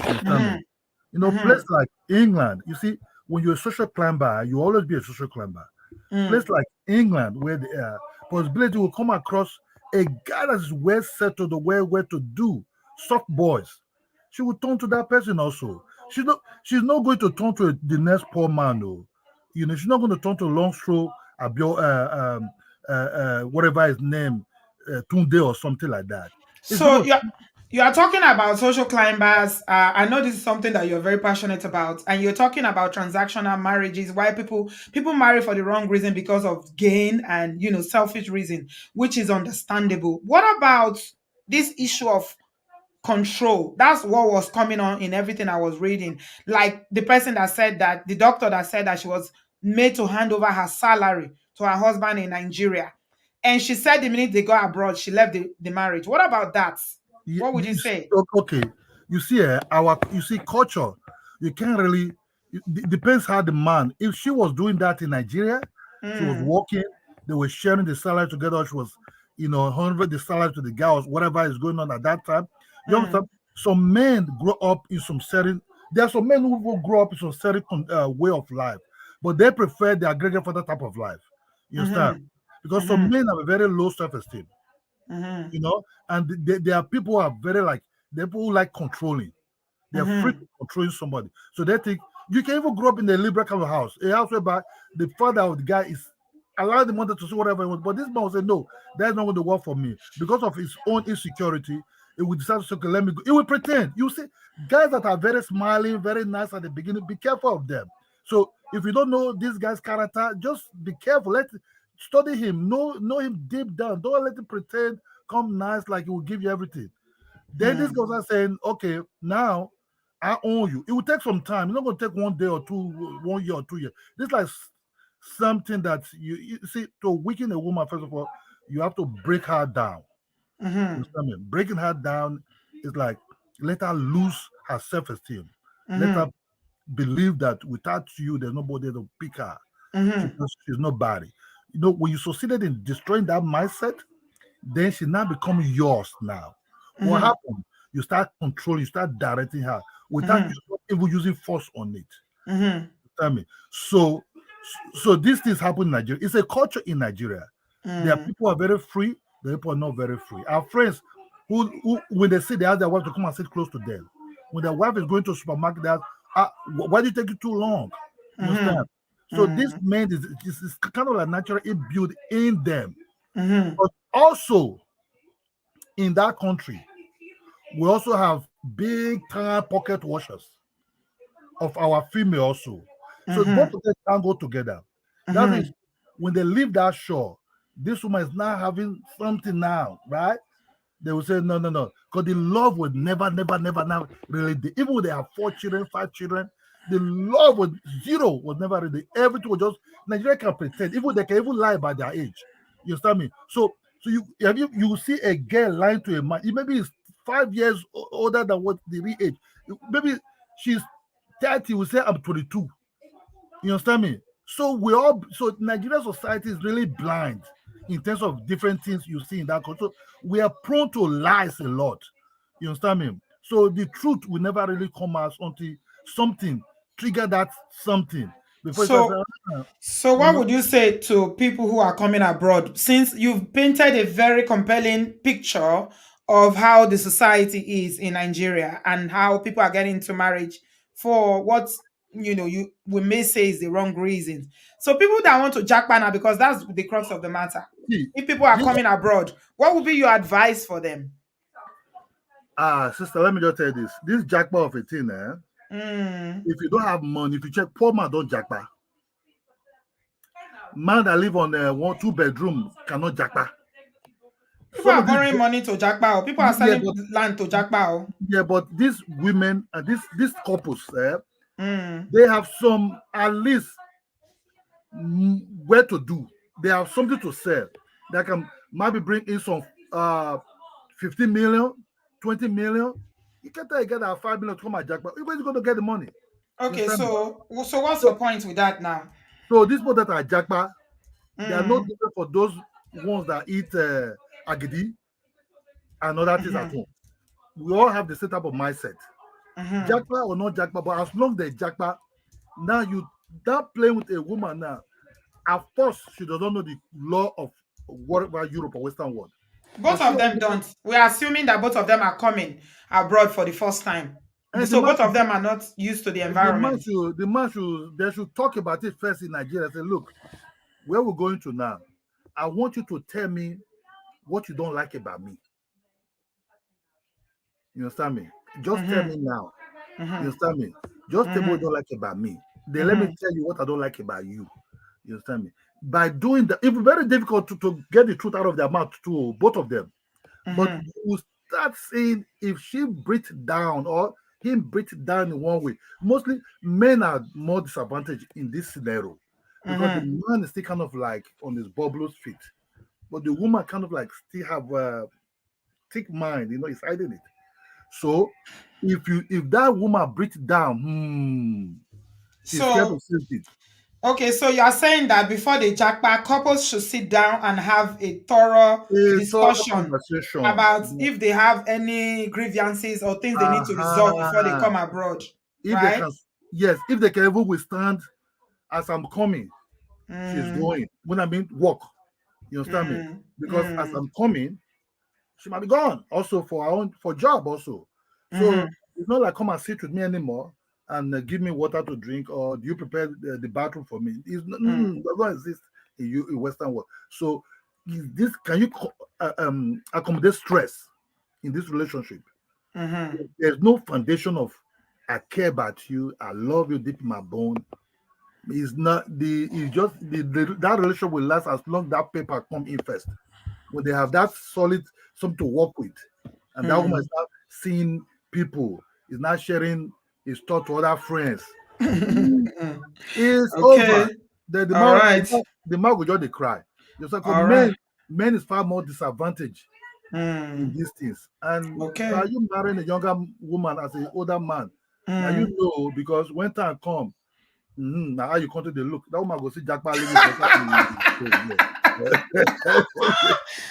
You understand me? Mm-hmm. Place Mm-hmm. like England, you see, when you're a social climber, you always be a social climber. Place Mm. like England, where the possibility will come across a guy that's well settled or well to do, soft boys. She will turn to that person also. She's not going to turn to the next poor man, though. She's not going to turn to Longstro, Abio, whatever his name, Tunde or something like that. It's So going to you are talking about social climbers. I know this is something that you're very passionate about, and you're talking about transactional marriages. Why people marry for the wrong reason because of gain and selfish reason, which is understandable. What about this issue of control? That's what was coming on in everything I was reading. Like the person that said that the doctor that said that she was made to hand over her salary to her husband in Nigeria. And she said the minute they go abroad, she left the marriage. What about that? What would you say? Okay. You see, culture. You can't really. It depends how the man. If she was doing that in Nigeria, she was Mm, working. They were sharing the salary together. She was, hundred the salary to the girls, whatever is going on at that time. You understand? mm, Some men grow up in some certain. There are some men who will grow up in some certain way of life, but they prefer the aggregate for that type of life. You understand? mm-hmm, Because some mm-hmm, men have a very low self-esteem, mm-hmm, and there are people who are very like, there are people who like controlling. They're free to control somebody. So they think you can even grow up in a liberal kind of house, a house whereby the father of the guy is allowing the mother to say whatever he wants. But this man will say, no, that's not going to work for me. Because of his own insecurity, it will decide to say, okay, let me go. It will pretend. You see, guys that are very smiling, very nice at the beginning, be careful of them. So if you don't know this guy's character, just be careful. Study him, know him deep down. Don't let him pretend, come nice like he will give you everything. Then this goes out saying, okay, now I own you. It will take some time. It's not going to take 1 day or two, 1 year or 2 years. This is like something that you see, to weaken a woman, first of all, you have to break her down. You understand me? Breaking her down is like let her lose her self-esteem. Let her believe that without you, there's nobody to pick her. She's nobody. You know, when you succeeded in destroying that mindset, then she now becomes yours now. What happened? You start controlling, you start directing her without you even using force on it. Tell me. So these things happen in Nigeria. It's a culture in Nigeria. There are people who are very free, there are people who are not very free. Our friends who when they say they ask their wife to come and sit close to them, when their wife is going to a supermarket, they ask, why do you take it too long? You understand? So this man is kind of like naturally built in them. But also in that country, we also have big time pocket washers of our female also. So both of them can go together. That is when they leave that shore, this woman is now having something now, right? They will say, no, because the love would never really, even when they have 4 children, 5 children, the love was zero, was never really, everything was just, Nigeria can pretend, even they can even lie about their age. You understand me? So you see a girl lying to a man, maybe he's 5 years older than what the real age. Maybe she's 30, we say I'm 22. You understand me? So Nigerian society is really blind in terms of different things you see in that country. So we are prone to lies a lot. You understand me? So the truth will never really come out until something trigger that something before you start So, saying, you what know, would you say to people who are coming abroad? Since you've painted a very compelling picture of how the society is in Nigeria and how people are getting into marriage for what you we may say is the wrong reasons. So, people that want to jackpot now, because that's the crux of the matter. see, If people are this coming abroad, what would be your advice for them? sister, let me just tell you this. This jackpot of a thing, Mm. if you don't have money, if you check poor man don't jackpot. Man that live on a 1 2 bedroom cannot jackpot. People Some are of these borrowing money to jackpot. People are yeah, selling land to jackpot. yeah, but these women and these couples, Mm. they have some at least where to do. They have something to sell. They can maybe bring in some 15 million, 20 million. You can't tell you get that 5 million to come at jackpot. Everybody's going to get the money. You Okay, understand me? so what's So, your point with that now? so these people that are jackpot, they are not Mm. different for those ones that eat agidi and other things at home. We all have the same type of mindset. Jackpot or not jackpot, but as long as they jackpot, now you start playing with a woman now. Of course, she doesn't know the law of whatever Europe or Western world. But Both she of them don't. We are assuming that both of them are coming abroad for the first time. and So both of them are not used to the environment. the man should they should talk about it first in Nigeria. Say, look, where we're going to now, I want you to tell me what you don't like about me. You understand me? Just tell me now. You understand me? Just tell me what you don't like about me. Then let me tell you what I don't like about you. You understand me? By doing that, it's very difficult to get the truth out of their mouth to both of them. But you start saying if she breathes down or him breathes down in one way. Mostly men are more disadvantaged in this scenario because the man is still kind of like on his bubbles feet, but the woman kind of like still have a thick mind, he's hiding it. So if that woman breathes down, she's scared to So say it. okay, so you are saying that before they jackpot, couples should sit down and have a thorough A thorough discussion conversation. about if they have any grievances or things they need to resolve before they Uh-huh. come abroad, If they right? can, yes, if they can even withstand as I'm coming, she's Mm, going. When I mean walk, you understand me? mm, Because as mm, I'm coming, she might be gone. Also for our own for job also. So mhm. It's not like come and sit with me anymore and give me water to drink, or do you prepare the bathroom for me? It's not, Mm, does not exist in Western world. So is this can you accommodate stress in this relationship? mm-hmm, There's no foundation of I care about you, I love you deep in my bone. It's not the it's just that relationship will last as long that paper come in first. When they have that solid something to work with, and that woman mm. start seeing people, is not sharing his thought to other friends. Mm, it's over. Okay. The All man right. the man will just dey cry. Just like All right. men is far more disadvantaged in Mm. these things. And by Okay. you marrying a younger woman as an older man, now you Mm. know because when time come, now how you come to the look, that woman go see Jackpot living for that.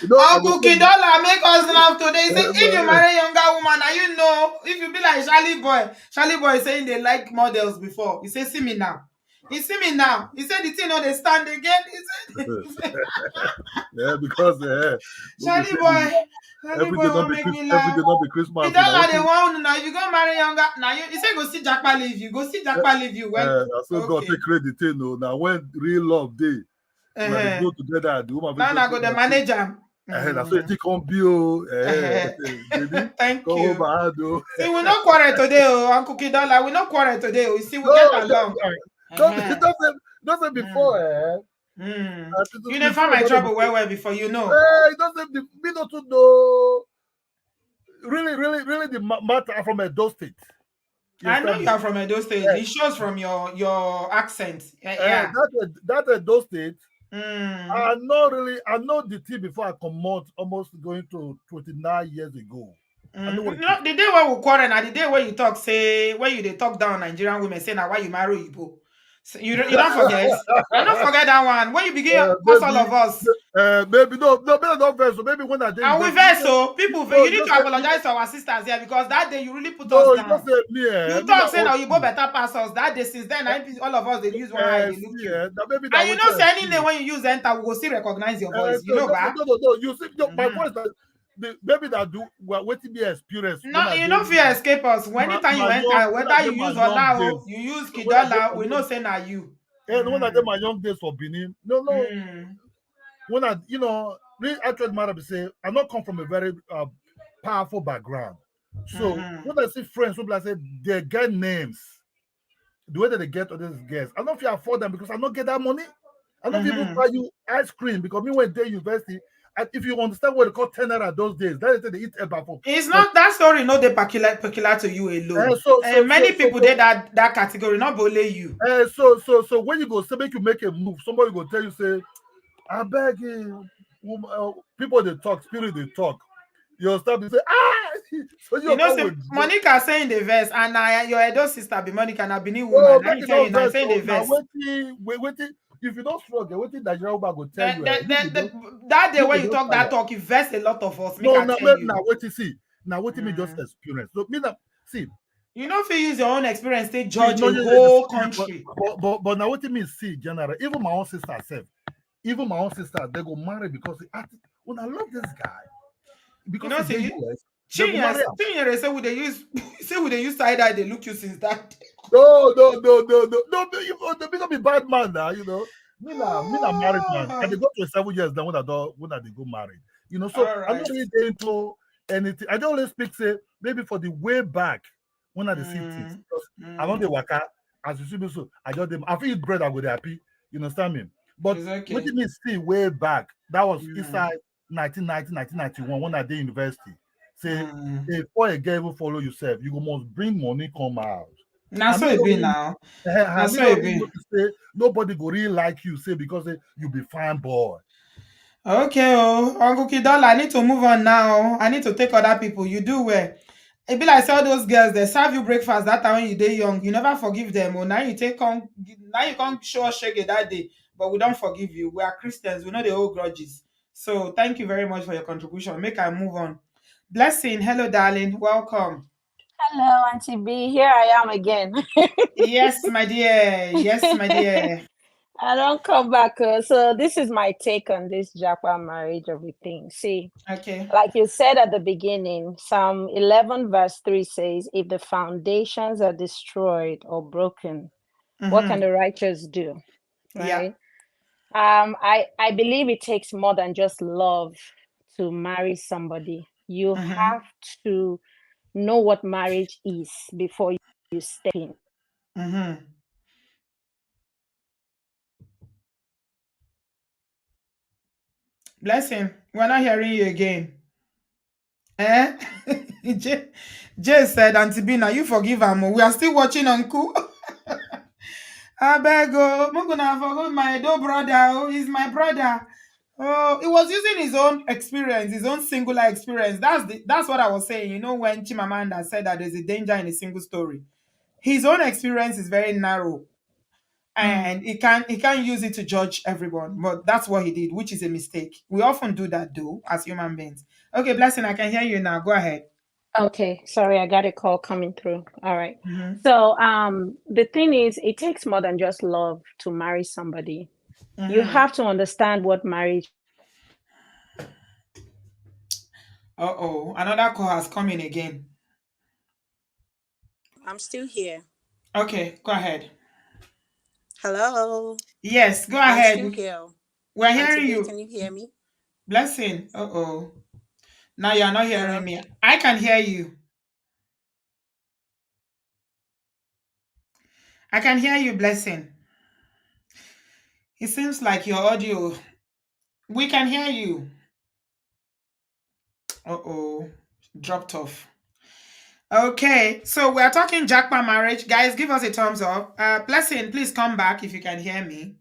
You know, I go Uncle tell you, Kidola make us laugh today. He say if you eh, marry younger woman, and you know, if you be like Charlie boy saying they like models before. He say, see me now. He see me now. He said the thing no they stand again. He said yeah, because we go Charlie say boy, Charlie boy won't make me Every laugh. day not be Christmas. So now Kidola what they want now. If you go marry younger, now you he say go see Jackpa leave you. Go see Jackpa leave you. When so God okay. take credit, you know. Now when real love day, when they Uh-huh. go together, the woman will Now just I go the manager. that's so you think on bio, baby, Thank come over, you. do. See, we no quarrel today, oh, Uncle Kidola. We no quarrel today. Oh. You see, we get No, along. don't Uh-huh. don't say before, Mm. Mm. You never find before my don't trouble be, well before, you know. don't say me not to know really the matter are from Edo State. You I know understand you me? are from Edo State. It shows from your accent. Yeah. That Edo State, Mm. I know the team before I come out almost going to 29 years ago. I know Mm. what You it is. know, the day when we quarrel, now the day when you talk, say, when you they talk down Nigerian women, say, now why you marry Igbo. So you don't forget. I don't forget that one. When you begin, cause all Maybe, of us. maybe no, maybe not first. So maybe when I did And we invest, vex so people no, you need to apologize to our sisters here because that day you really put us no, you just down. say me, You me talk that saying was oh you both better pass us that day since then all of us they use one eye they look see, you. that maybe that And you wait know till I say any see. name when you use enter we will still recognize your voice. You know Just ba? no. You see, my Mm-hmm. voice that maybe that do well, waiting me experience No, when I you did know fear escape us. Anytime you enter, when I whether did you my use young Ola days, or you use when I did Kidola, my we know young, say na you. when I did Mm. my young days for Benin, no, Mm. when I, really actually matter to say, I not come from a very powerful background. So Mm-hmm. when I see friends, people I say they get names, the way that they get others guests, I don't feel afford them because I don't get that money. I don't people Mm-hmm. buy you ice cream because me when they university, and if you understand what they call 10 naira those days, that is they eat eba It's for not that story, not the peculiar to you alone. And many people did that category, not only you. so when you go say make you make a move, somebody go tell you say, I beg you, people they talk, spirit they talk. You'll start to say, so You you know, come say with Monica saying the verse, and your Edo sister be Monica, na Benin no, woman. Let make me it tell not you, now verse. saying So the now verse. waiting. If you don't struggle, waiting Nigerian woman go tell That, you, that, you that, go just that day you go when you just talk that tire. talk, it vex a lot of us. Make No, I now tell you. waiting see. Now waiting me just Mm. experience. So me now see, You know, if you use your own experience, they see, judge no, a yeah, whole yeah, country. but now waiting me see general. Even my own sister, they go marry because when I love this guy, You because know, he see, did US, they go marry him. Chinyere say, would they use, say, would they use side eye, they look you since that day. No, they become a bad man now, Me na married man. And they go to 7 years now when I they go married. So All I'm right. not really into anything. I don't always speak, say, maybe for the way back when I dey see things. Mm, Because I don't mm, dey waka, as you see me so, I feel eat bread, I go dey happy. You understand me? But it's what okay. do me see way back? That was Mm, inside 1990, 1991 when I did university. Say, mm. before a girl even follow yourself, you go must bring money come out. Now I so mean, it don't be really, now. I Now mean, so don't it really be. notice say nobody go really like you, say because you be fine boy. Okay, oh, Uncle Kidola, I need to move on now. I need to take other people. You do well. It be like say all those girls, they serve you breakfast that time when you day young. You never forgive them. Oh, now you can't show us shege that day. But we don't forgive you. We are Christians. We know the old grudges. So thank you very much for your contribution. Make I move on. Blessing, hello, darling. Welcome. Hello, Auntie B. Here I am again. Yes, my dear. Yes, my dear. I don't come back. So this is my take on this Japa marriage of a thing. See, Okay. like you said at the beginning, Psalm 11 verse 3 says, if the foundations are destroyed or broken, what can Mm-hmm. the righteous do? Yeah. Right? I believe it takes more than just love to marry somebody. You Mm-hmm. have to know what marriage is before you step in. Mm-hmm. Blessing. We're not hearing you again. Eh? Jay, Jay said, Auntie Bina, you forgive him. We are still watching Uncle. I beg, oh, I'm gonna forgive my do brother. Oh, he's my brother. Oh, he was using his own experience, his own singular experience. That's what I was saying. You know, when Chimamanda said that there's a danger in a single story. His own experience is very narrow, and Mm. he can't use it to judge everyone. But that's what he did, which is a mistake. We often do that though, as human beings. Okay, Blessing, I can hear you now. Go ahead. Okay, sorry, I got a call coming through. All right. Mm-hmm. So, the thing is, it takes more than just love to marry somebody. You Mm-hmm. have to understand what marriage. Uh-oh, another call has come in again. I'm still here. Okay, go ahead. Hello. Yes, go I'm still ahead. here. We're Auntie hearing B, you. can you hear me? Blessing. Uh-oh. Now you're not hearing Hello. me. I can hear you. I can hear you, Blessing. It seems like your audio. We can hear you. Uh-oh. Dropped off. Okay, so we're talking Jackpot marriage. Guys, give us a thumbs up. Blessing, please come back if you can hear me.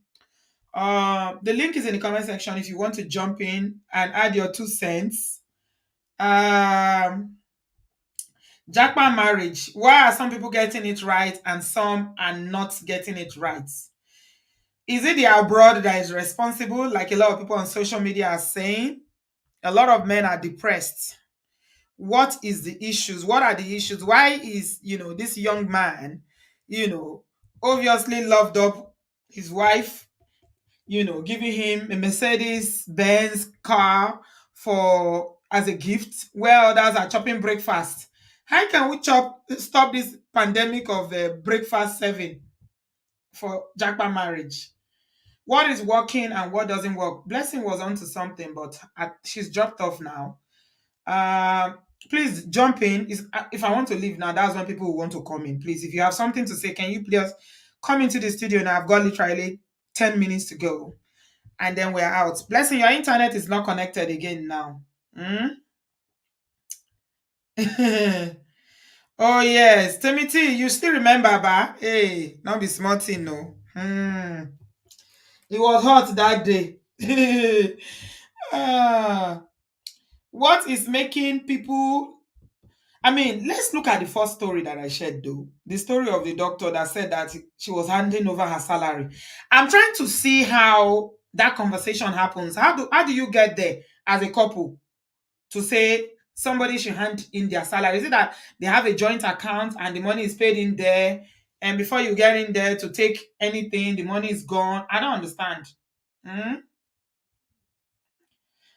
The link is in the comment section if you want to jump in and add your 2 cents. Jackpot marriage. Why are some people getting it right and some are not getting it right? Is it the abroad that is responsible, like a lot of people on social media are saying? A lot of men are depressed. What is the issues? What are the issues? Why is, this young man, you know, obviously loved up his wife, giving him a Mercedes Benz car for as a gift, where others are chopping breakfast. How can we stop this pandemic of breakfast serving for Jackpot marriage? What is working and what doesn't work? Blessing was onto something, but she's dropped off now. Um, Please jump in. If I want to leave now, that's when people will want to come in. Please, if you have something to say, can you please come into the studio now? I've got literally 10 minutes to go, and then we're out. Blessing, your internet is not connected again now. Hmm? Oh yes, Timothy, you still remember, ba? Hey, not be small thing, no. It was hot that day. Ah, what is making people? I mean, let's look at the first story that I shared, though. The story of the doctor that said that she was handing over her salary. I'm trying to see how that conversation happens. How do you get there as a couple to say somebody should hand in their salary? Is it that they have a joint account and the money is paid in there, and before you get in there to take anything, the money is gone? I don't understand. Hmm?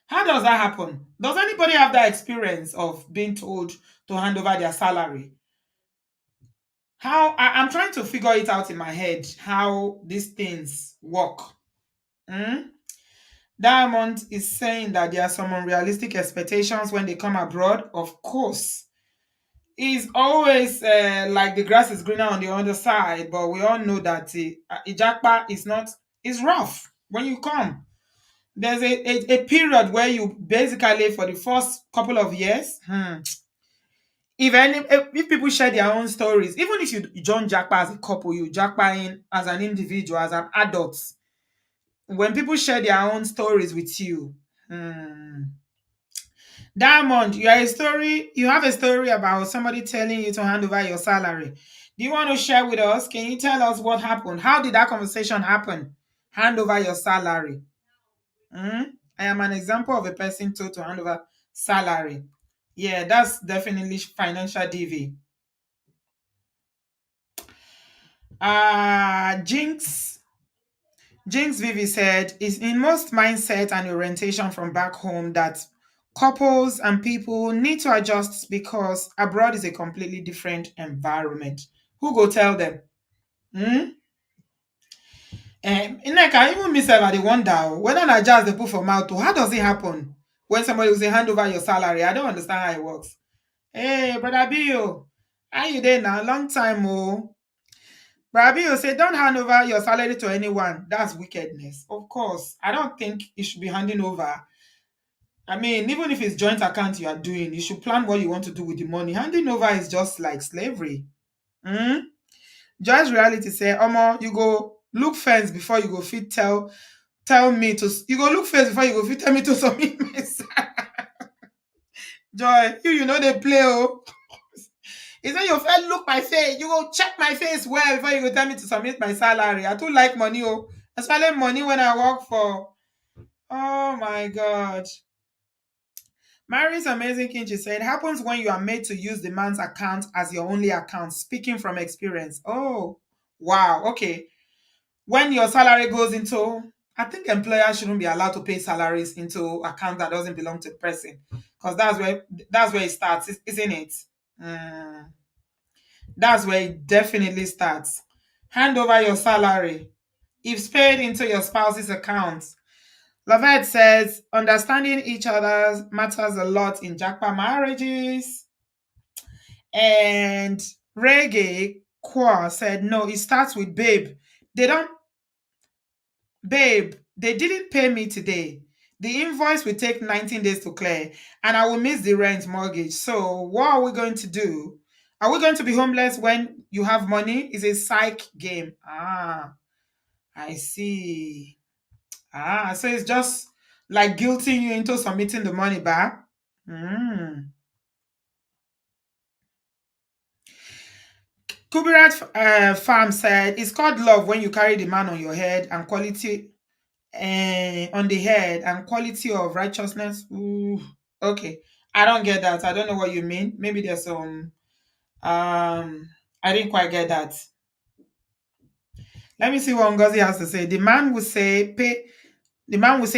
How does that happen? Does anybody have that experience of being told to hand over their salary? I'm trying to figure it out in my head how these things work. Hmm? Diamond is saying that there are some unrealistic expectations when they come abroad. Of course, it's always like the grass is greener on the other side, but we all know that Ijakpa is not. It's rough when you come. There's a period where you basically for the first couple of years. If people share their own stories, even if you join Jackpa as a couple, you Jackpa in as an individual, as an adult. When people share their own stories with you, hmm, Diamond, you have a story about somebody telling you to hand over your salary. Do you want to share with us? Can you tell us what happened? How did that conversation happen? Hand over your salary. Hmm? I am an example of a person told to hand over salary. Yeah, that's definitely financial DV. Jinx Jinx Vivi said, it's in most mindset and orientation from back home that couples and people need to adjust because abroad is a completely different environment. Who go tell them? Hmm? Nneka, even me sef, I dey wonder whether na jazz dey put for mouth. How does it happen when somebody will say hand over your salary? I don't understand how it works. Hey, brother Bill, how you there now? Long time, oh. Brother Bill say don't hand over your salary to anyone. That's wickedness. Of course, I don't think you should be handing over. I mean, even if it's joint account you are doing, you should plan what you want to do with the money. Handing over is just like slavery. Hmm? Just reality say, Omo, you go look first before you go fit tell me to you go look first before you go fit tell me to submit my salary. Joy, you know they play, oh. It's when your friend look my face, you go check my face well before you go tell me to submit my salary. I too like money, oh. Especially money when I work for. Oh my god. Mary's amazing Kinchi said, happens when you are made to use the man's account as your only account, speaking from experience. Oh, wow. Okay. When your salary goes into, I think employers shouldn't be allowed to pay salaries into account that doesn't belong to the person. Because that's where it starts, isn't it? Mm, that's where it definitely starts. Hand over your salary. If it's paid into your spouse's account. Lavette says, understanding each other matters a lot in Japa marriages. And Reggae Kwa said, no, it starts with babe. They don't, babe, they didn't pay me today. The invoice will take 19 days to clear, and I will miss the rent mortgage. So, what are we going to do? Are we going to be homeless when you have money? It's a psych game. Ah, I see. Ah, so it's just like guilting you into submitting the money back. Mm. Kubirat Farm said, it's called love when you carry the man on your head and quality on the head and quality of righteousness. Ooh, okay. I don't get that. I don't know what you mean. Maybe there's some I didn't quite get that. Let me see what Ngozi has to say. The man will say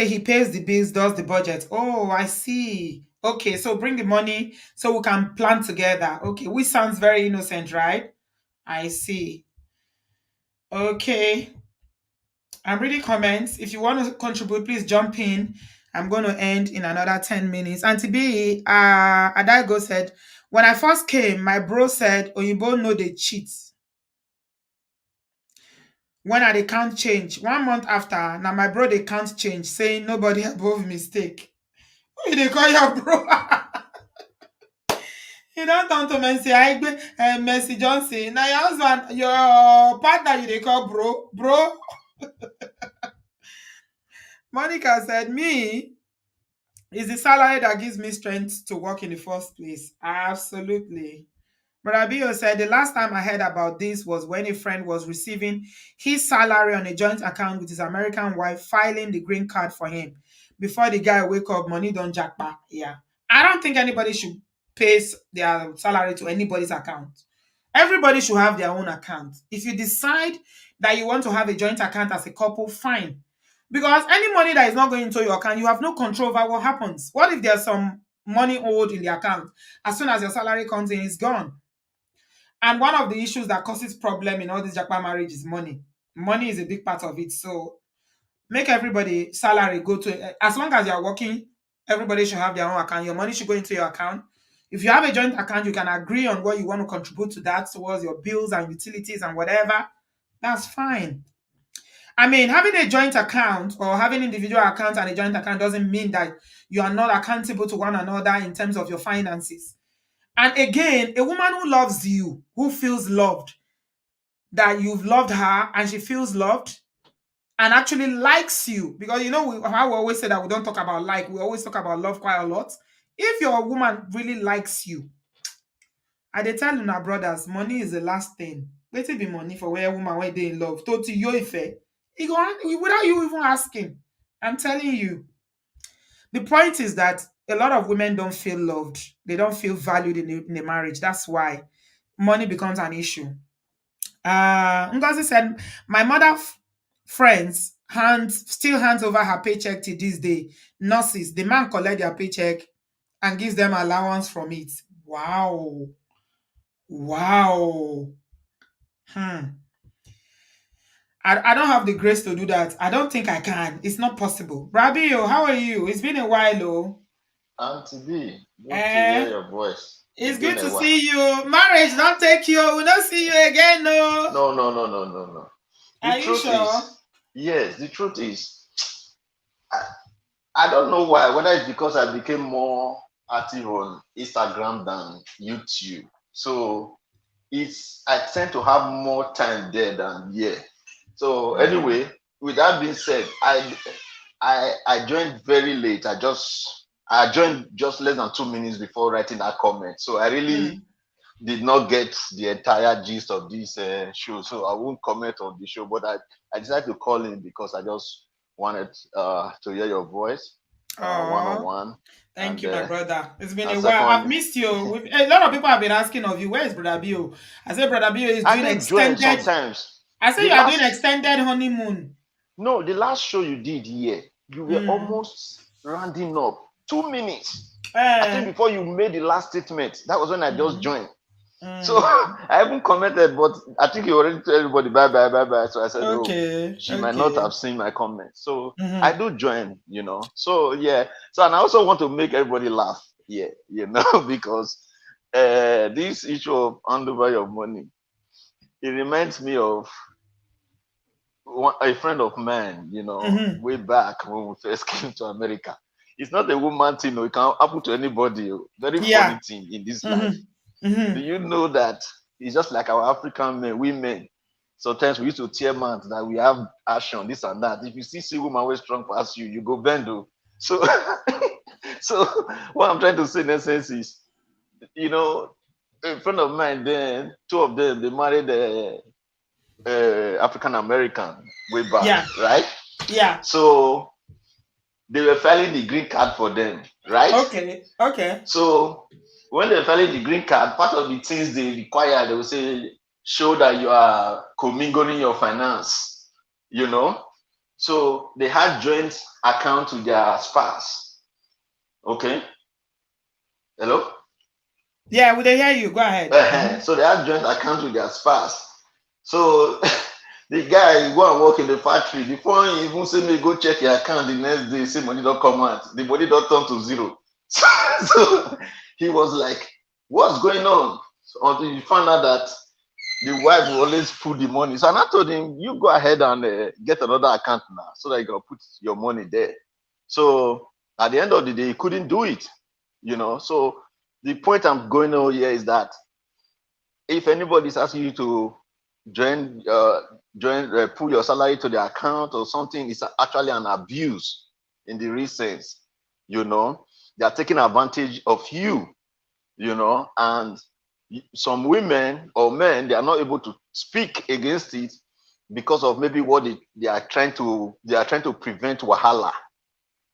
he pays the bills, does the budget. Oh, I see. Okay, so bring the money so we can plan together. Okay, which sounds very innocent, right? I see. Okay. I'm reading comments. If you want to contribute, please jump in. I'm going to end in another 10 minutes. Auntie B, Adaigo said, when I first came, my bro said, Oyibo know they cheat. When I they can't change. 1 month after, now my bro they can't change, saying nobody above mistake. Who they call your bro? You don't turn to Mercy Aigbe and Mercy Johnson. Now your husband, your partner, you they call bro. Bro. Monica said, me, is the salary that gives me strength to work in the first place. Absolutely. Brother Bio said, the last time I heard about this was when a friend was receiving his salary on a joint account with his American wife, filing the green card for him. Before the guy wake up, money don't jackpot. Yeah. I don't think anybody should pay their salary to anybody's account. Everybody should have their own account. If you decide that you want to have a joint account as a couple, fine. Because any money that is not going into your account, you have no control over what happens. What if there's some money owed in the account? As soon as your salary comes in, it's gone. And one of the issues that causes problem in all this Japa marriage is money. Money is a big part of it. So make everybody salary go to, as long as you're working, everybody should have their own account. Your money should go into your account. If you have a joint account, you can agree on what you want to contribute to that towards your bills and utilities and whatever. That's fine. I mean, having a joint account or having individual accounts and a joint account doesn't mean that you are not accountable to one another in terms of your finances. And again, a woman who loves you, who feels loved, that you've loved her and she feels loved and actually likes you, because you know how we always say that we don't talk about like, we always talk about love quite a lot. If your woman really likes you, I dey tell una brothers, money is the last thing. Wetin be money for where woman wey dey in love? Toti yo ife. He go without you even asking. I'm telling you. The point is that a lot of women don't feel loved. They don't feel valued in a marriage. That's why money becomes an issue. Ngozi said, my mother friends still hands over her paycheck to this day. Nurses, the man collect their paycheck and gives them allowance from it. Wow. Wow. Hmm. I don't have the grace to do that. I don't think I can. It's not possible. Rabio, how are you? It's been a while, oh. Auntie B, good to hear Eh, your voice. it's It's good been to a while. see you. Marriage don't take you. We'll not see you again, no. No, no, no, no, no, no. The Are you truth sure? is, yes, the truth is, I, I don't know why, whether it's because I became more active on Instagram than YouTube. So I tend to have more time there than here. So Mm, anyway, with that being said, I joined very late. I joined just less than 2 minutes before writing that comment. So I really mm. did not get the entire gist of this show, so I won't comment on the show. But I decided to call in because I just wanted to hear your voice, one on Oh, one, thank and you, my brother. It's been and a while. I've second, missed you. A lot of people have been asking of you, where is Brother Bio? I said Brother Bio is I doing did join extended. sometimes. I said The you are doing last extended honeymoon. no, the last show you did here, you were Mm. almost rounding up 2 minutes. I think Eh. before you made the last statement, that was when I just Mm. joined. So Mm. I haven't commented, but I think you already told everybody bye bye bye bye. So I said, oh, Okay. she might not Okay. have seen my comment. So I Mm-hmm. do join. So yeah. So and I also want to make everybody laugh. Yeah, because this issue of hand over your money, it reminds me of a friend of mine, Mm-hmm. way back when we first came to America. It's not a woman thing, it can happen to anybody. Very funny Yeah. thing in this life. Mm-hmm. Do Mm-hmm. you know that it's just like our African men, women? Sometimes we used to tear man that we have action, this and that. If you see woman way strong past you, you go bend. So, so what I'm trying to say in essence is, you know, a friend of mine, then two of them, they married African American way back, Yeah. right? Yeah. So they were filing the green card for them, right? Okay. Okay. So when they're filing the green card, part of the things they require, they will say, show that you are commingling your finance. So they had joint account with their spouse. Okay. Hello? Yeah, we they hear you. Go ahead. So they had joint account with their spouse. So the guy go and work in the factory. Before he even say me go check your account the next day, say money don't come out. The money don't turn to zero. So he was like, what's going on? So until he found out that the wife will always put the money. So I told him, you go ahead and get another account now so that you can put your money there. So at the end of the day, he couldn't do it. So the point I'm going on here is that if anybody's asking you to join, pull your salary to the account or something, it's actually an abuse in the real sense. They are taking advantage of you, and some women or men, they are not able to speak against it because of maybe what they are trying to prevent wahala.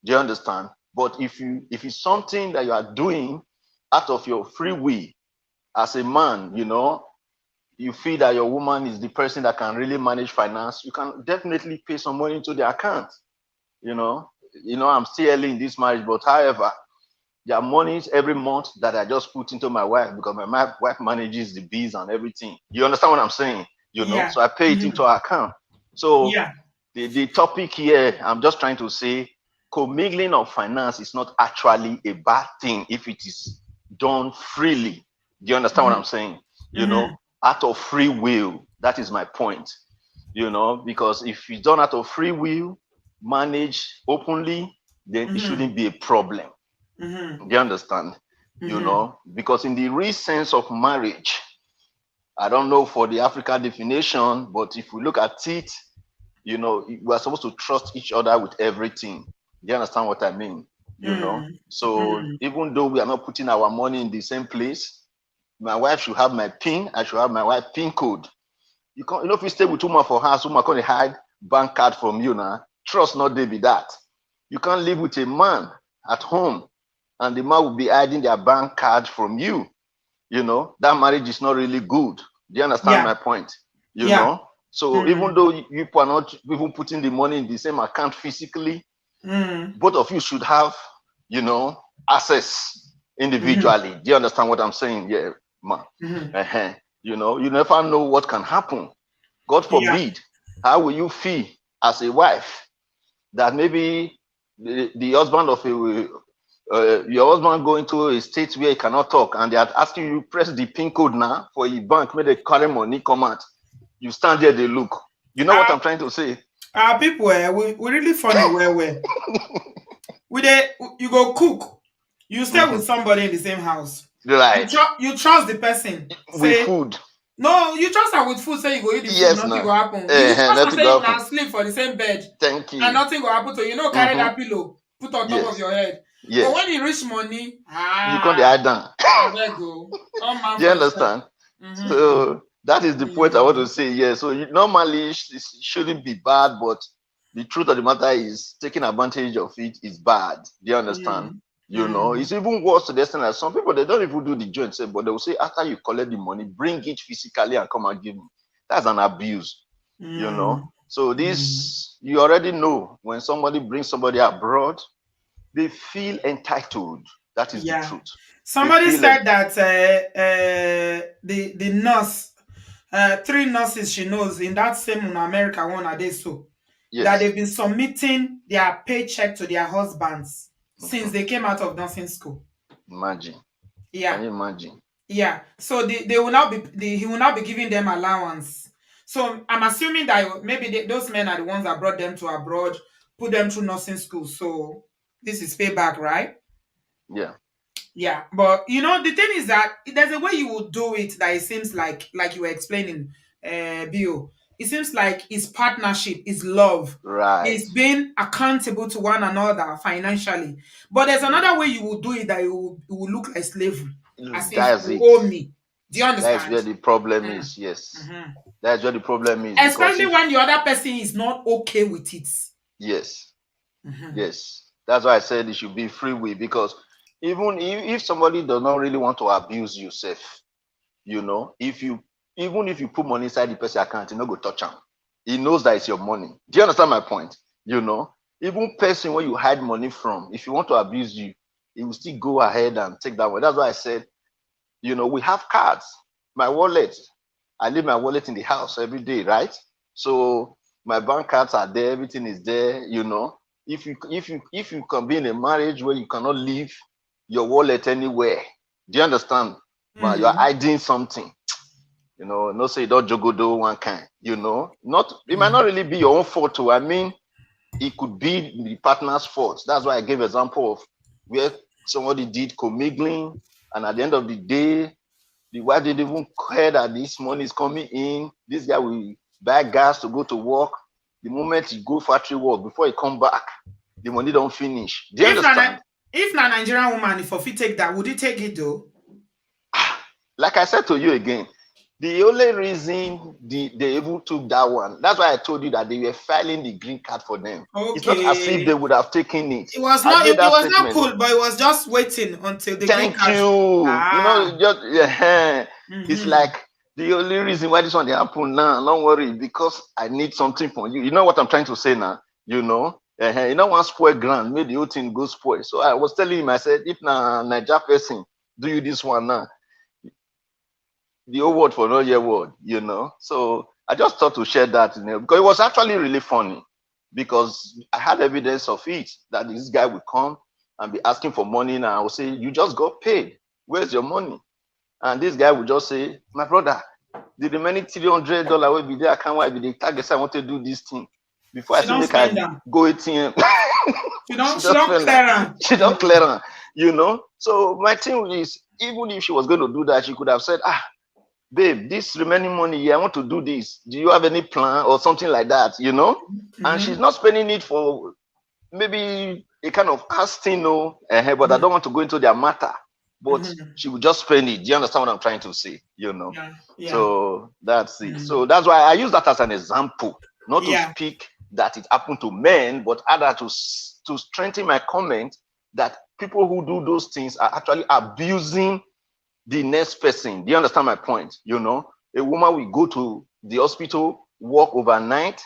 Do you understand? But if it's something that you are doing out of your free will as a man, you feel that your woman is the person that can really manage finance, you can definitely pay some money into the account. You know, I'm still early in this marriage, but however, there are monies every month that I just put into my wife because my wife manages the bills and everything. You understand what I'm saying? Yeah. So I pay it into Mm-hmm. her account. So Yeah. the topic here, I'm just trying to say, commingling of finance is not actually a bad thing if it is done freely. Do you understand what I'm Mm-hmm. saying? Mm-hmm. Out of free will. That is my point. Because if it's done out of free will, managed openly, then it Mm-hmm. shouldn't be a problem. Mm-hmm. Do you understand? Mm-hmm. Because in the real sense of marriage, I don't know for the African definition, but if we look at it, we are supposed to trust each other with everything. Do you understand what I mean? So Mm-hmm. even though we are not putting our money in the same place, my wife should have my PIN, I should have my wife PIN code. If you stay with woman for house, woman can hide bank card from you now. Trust not they be that. You can't live with a man at home and the man will be hiding their bank card from you. That marriage is not really good. Do you understand Yeah. my point? you Yeah. know So even though you are not even putting the money in the same account physically, both of you should have, access individually. Do you understand what I'm saying? Yeah, man. You never know what can happen. God Yeah. forbid. How will you feel as a wife that maybe the husband of your husband going to a state where he cannot talk, and they are asking you press the pin code now for a bank where they carry money come out. You stand there, they look. You know what I'm trying to say? Our people, we really funny where you go cook, you stay with somebody in the same house. Right. You trust the person. With food. No, you trust her with food, say you go eat the food, Yes, nothing no. will happen. You trust her, say you can happen. sleep for the same bed. Thank you. And nothing will happen to you. Carry that pillow, put on top of your head. Yes. But when you reach money, you can't hide down. There go. Do you understand? So that is the point I want to say. Yeah. So normally it shouldn't be bad, but the truth of the matter is taking advantage of it is bad. Do you understand? It's even worse to the extent that some people, they don't even do the joint, but they will say after you collect the money, bring it physically and come and give me. That's an abuse. So this, you already know, when somebody brings somebody abroad, they feel entitled. That is the truth. Somebody said that the nurse, 3 nurses she knows in that same America one are they so that they've been submitting their paycheck to their husbands since they came out of nursing school. Imagine. Yeah. Can you imagine? Yeah. So they will now be he will now be giving them allowance. So I'm assuming that maybe those men are the ones that brought them to abroad, put them through nursing school. So this is payback, right? Yeah. Yeah, but the thing is that there's a way you will do it that it seems like you were explaining, Bill. It seems like it's partnership, it's love, right? It's being accountable to one another financially. But there's another way you will do it that it will look like slavery, as if you owe me. Do you understand? That's where the problem is. Yes, that's where the problem is. Especially when the other person is not okay with it. Yes, yes. That's why I said it should be free will, because even if somebody does not really want to abuse yourself, if you put money inside the person's account, you no go touch him. He knows that it's your money. Do you understand my point? Even person where you hide money from, if you want to abuse you, he will still go ahead and take that one. That's why I said, we have cards. My wallet, I leave my wallet in the house every day, right? So my bank cards are there, everything is there. If you can be in a marriage where you cannot leave your wallet anywhere, do you understand? But you're hiding something. No say don't jogodo one kind. Not it might not really be your own fault too. I mean, it could be the partner's fault. That's why I gave example of where somebody did commingling, and at the end of the day, the wife didn't even care that this money is coming in. This guy will buy gas to go to work. The moment he go factory work, before he come back, the money don't finish. Do you understand? If na Nigerian woman, if he take that, would he take it though? Like I said to you again, the only reason they even took that one, that's why I told you that they were filing the green card for them. Okay. It's not as if they would have taken it. It was not. It was not cool, but it was just waiting until the green card. Thank you. It's like the only reason why this one they happen now. Don't worry, because I need something from you. You know what I'm trying to say now. One spoil ground made the whole thing go spoil. So I was telling him, I said, if na Niger person do you this one now, the old word for no year word, So I just thought to share that, because it was actually really funny, because I had evidence of it, that this guy would come and be asking for money, and I would say, you just got paid. Where's your money? And this guy would just say, my brother, the remaining $300 will be there. I can't wait. The target I want to do this thing. Before I say, make I go ATM. She don't clear her. So my thing is, even if she was going to do that, she could have said, babe, this remaining money, I want to do this. Do you have any plan or something like that, And she's not spending it for maybe a kind of casting, but I don't want to go into their matter. But she would just spend it. Do you understand what I'm trying to say? Yeah. So that's it. So that's why I use that as an example, not to speak that it happened to men, but rather to strengthen my comment that people who do those things are actually abusing the next person. Do you understand my point? A woman will go to the hospital work overnight,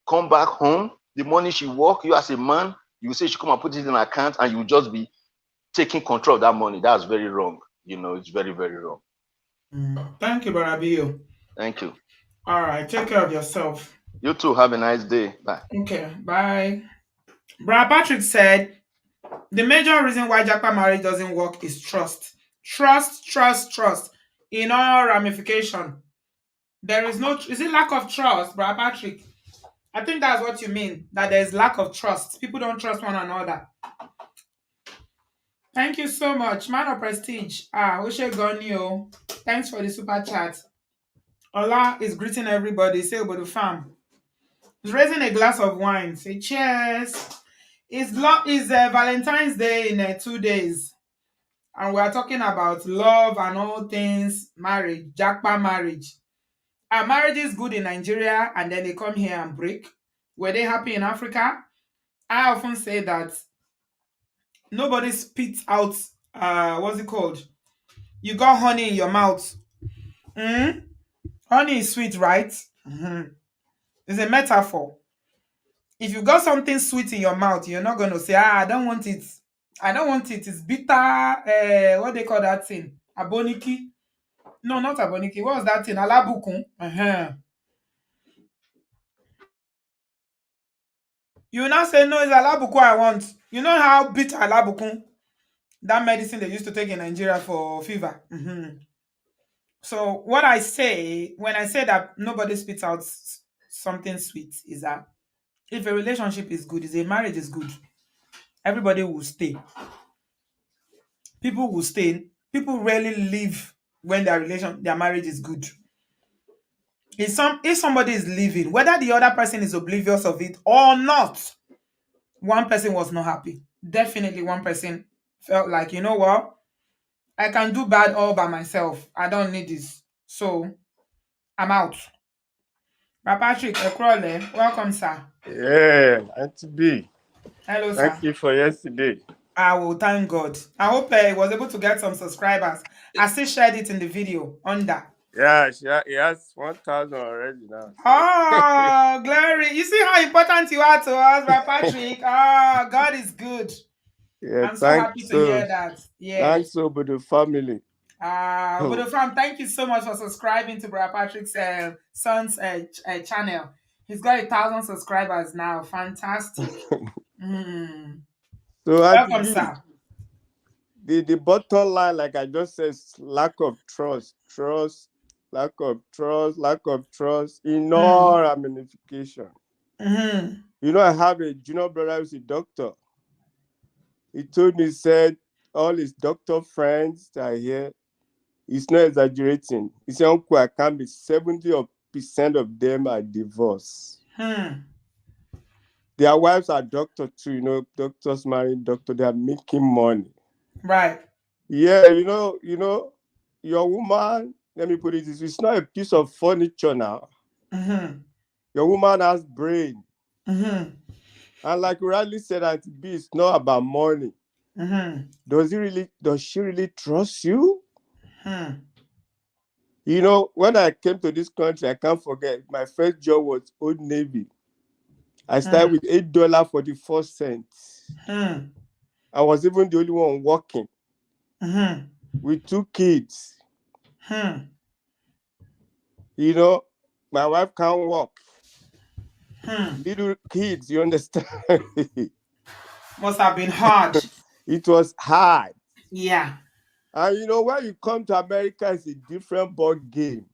come back home. The money she work, you as a man, you say she come and put it in an account, and you just be taking control of that money. That's very wrong. It's very, very wrong. Thank you, Brother Bio. Thank you. All right, take care of yourself. You too. Have a nice day. Bye. Okay, bye. Brother Patrick said the major reason why Japa marriage doesn't work is trust. Trust in all ramification. There is no, is it lack of trust, Brother Patrick? I think that's what you mean, that there's lack of trust. People don't trust one another. Thank you so much. Man of Prestige. Oshe Gonyo. Thanks for the super chat. Ola is greeting everybody. Say about the farm. He's raising a glass of wine. Say cheers. It's Valentine's Day in 2 days. And we are talking about love and all things marriage, Japa marriage. Marriage is good in Nigeria and then they come here and break. Were they happy in Africa? I often say that nobody spits out, what's it called? You got honey in your mouth. Honey is sweet, right? It's a metaphor. If you got something sweet in your mouth, you're not going to say, I don't want it. I don't want it. It's bitter. What they call that thing? Aboniki. No, not aboniki. What was that thing? Alabukun. You now say, no, it's alabukun I want. You know how bitter alabukun, that medicine they used to take in Nigeria for fever. So what I say, when I say that nobody spits out something sweet, is that if a relationship is good, if a marriage is good, everybody will stay. People will stay. People rarely leave when their marriage is good. If somebody is leaving, whether the other person is oblivious of it or not, one person was not happy. Definitely one person felt like, you know what? I can do bad all by myself. I don't need this. So I'm out. Patrick Ekrole, welcome, sir. Yeah, Auntie B. Hello, sir. Thank you for yesterday. I will thank God. I hope I was able to get some subscribers. I still shared it in the video under. Yeah, he has 1,000 already now. Oh, glory. You see how important you are to us, Patrick. Oh, God is good. Yeah, I'm so happy to hear that. Yeah. Thanks over the family. But from thank you so much for subscribing to Brother Patrick's son's channel. He's got 1,000 subscribers now. Fantastic. So Welcome, sir. The bottom line, like I just said, is lack of trust, lack of trust in all ramification. You know, I have a junior brother who's a doctor. He told me, he said, all his doctor friends that are here, he's not exaggerating. He said, Uncle, I can't be 70% of them are divorced. Their wives are doctors too, you know, doctors marrying doctors, they are making money. Right. Yeah, you know, your woman, let me put it this way, it's not a piece of furniture now. Your woman has brain. And like you rightly said, Auntie B, it's not about money. Does she really trust you? You know, when I came to this country, I can't forget, my first job was Old Navy. I started with $8.44. I was even the only one working with 2 kids. You know, my wife can't walk. Little kids, you understand? Must have been hard. It was hard. Yeah. And you know, when you come to America, it's a different ball game.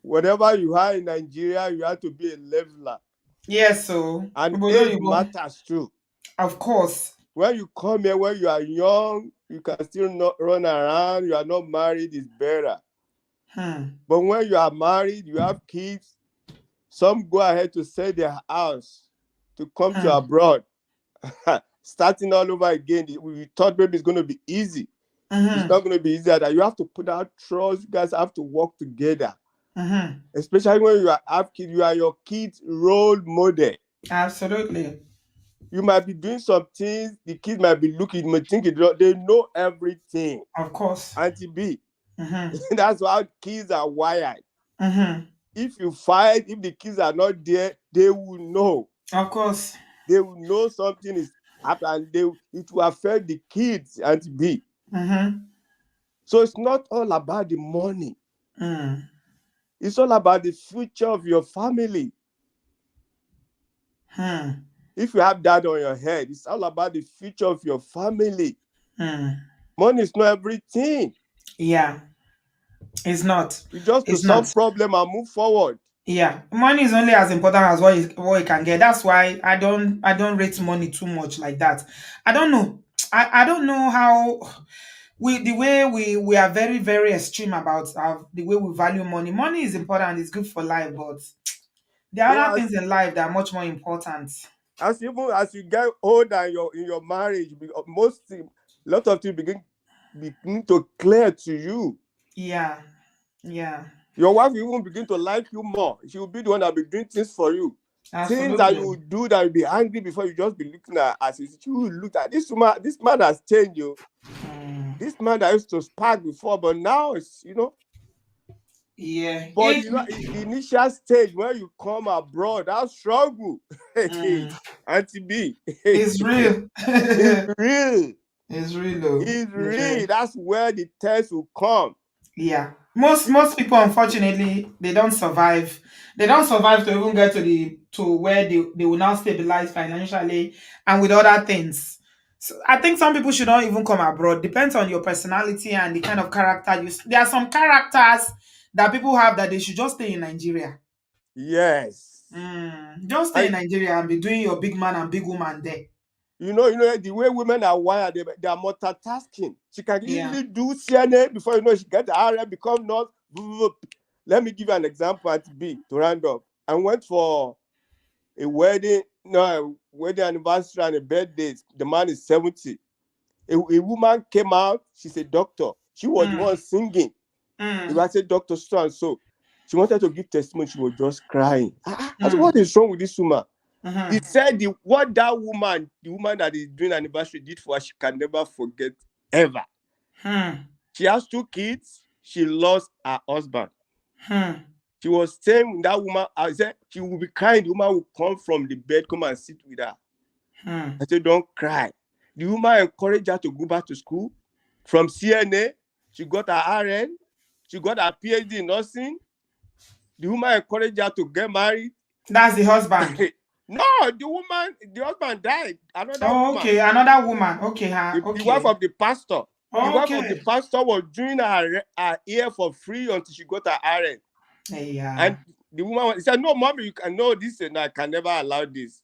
Whatever you have in Nigeria, you have to be a leveler. Yes, so. And age matters too. Of course. When you come here, when you are young, you can still not run around. You are not married, it's better. But when you are married, you have kids, some go ahead to sell their house to come to abroad. Starting all over again. We thought maybe it's going to be easy. It's not going to be easy. That you have to put out trust. You guys have to work together. Especially when you have kids, you are your kids' role model. Absolutely. You might be doing some things, the kids might be looking, might think they know everything. Of course. Auntie B. That's how kids are wired. if you fight, if the kids are not there, they will know. Of course. They will know something is happening, and it will affect the kids and be. Mm-hmm. So it's not all about the money. Mm. It's all about the future of your family. If you have that on your head, it's all about the future of your family. Money is not everything. Yeah. It's not. You just to solve problem and move forward. Yeah, money is only as important as what you can get. That's why I don't rate money too much like that. I don't know. I don't know how the way we are very very extreme about the way we value money. Money is important. It's good for life, but there are other things in life that are much more important. As you get older in your marriage, a lot of things begin to clear to you. Yeah. Yeah. Your wife will even begin to like you more. She will be the one that will be doing things for you. Absolutely. Things that you will do that will be angry before, you just be looking at as if you will look at this man has changed you. This man that used to spark before, but now it's Yeah. But the initial stage when you come abroad, that struggle, Auntie B, it's real. It's real. It's real though. It's real. That's where the test will come. Yeah. Most people, unfortunately, they don't survive. They don't survive to even get to where they will now stabilize financially and with other things. So I think some people should not even come abroad. Depends on your personality and the kind of character you. There are some characters that people have that they should just stay in Nigeria. Yes. Just stay in Nigeria and be doing your big man and big woman there. You know, the way women are wired, they are multitasking. She can easily do CNA before she get the RM, become nurse. Let me give you an example at B to round up. I went for a wedding anniversary and a birthday. The man is 70. A woman came out. She's a doctor. She was the one singing. If I said Dr. So and so, she wanted to give testimony. She was just crying. I said, what is wrong with this woman? He said what the woman that is doing anniversary did for her, she can never forget ever. She has 2 kids. She lost her husband. She was saying that woman, I said she will be crying. The woman will come from the bed, come and sit with her. I said, don't cry. The woman encouraged her to go back to school. From CNA, she got her RN. She got her PhD in nursing. The woman encouraged her to get married. That's the husband. No, the husband died. Another woman. Okay, another woman. Okay, the wife of the pastor. The wife of the Okay. pastor was doing her ear for free until she got her RN. And the woman said, no, mommy, you can know this, and I can never allow this.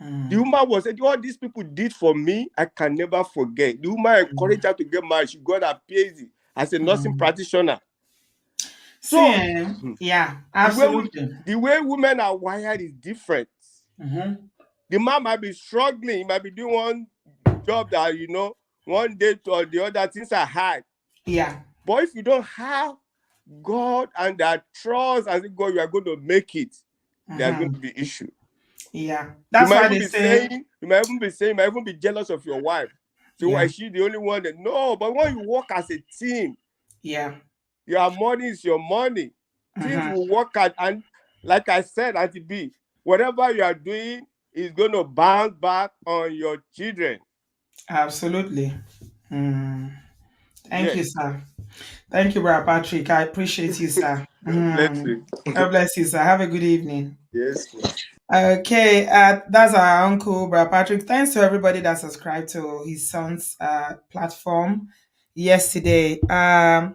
The woman was saying, what these people did for me, I can never forget. The woman encouraged her to get married. She got her PhD as a nursing practitioner. So, yeah, absolutely. The way women are wired is different. The man might be struggling. He might be doing one job that, one day or the other, things are hard. Yeah. But if you don't have God and that trust as God, you are going to make it, there's going to be issue. Yeah. That's why they say... You might even be jealous of your wife. So why is she the only one that... No, but when you work as a team, your money is your money. Things will work out. And like I said, Auntie B, whatever you are doing is going to bounce back on your children. Absolutely. Thank you, sir. Thank you, Brother Patrick. I appreciate you, sir. God bless you. God bless you, sir. Have a good evening. Yes. Okay, that's our uncle, Brother Patrick. Thanks to everybody that subscribed to his son's platform yesterday. I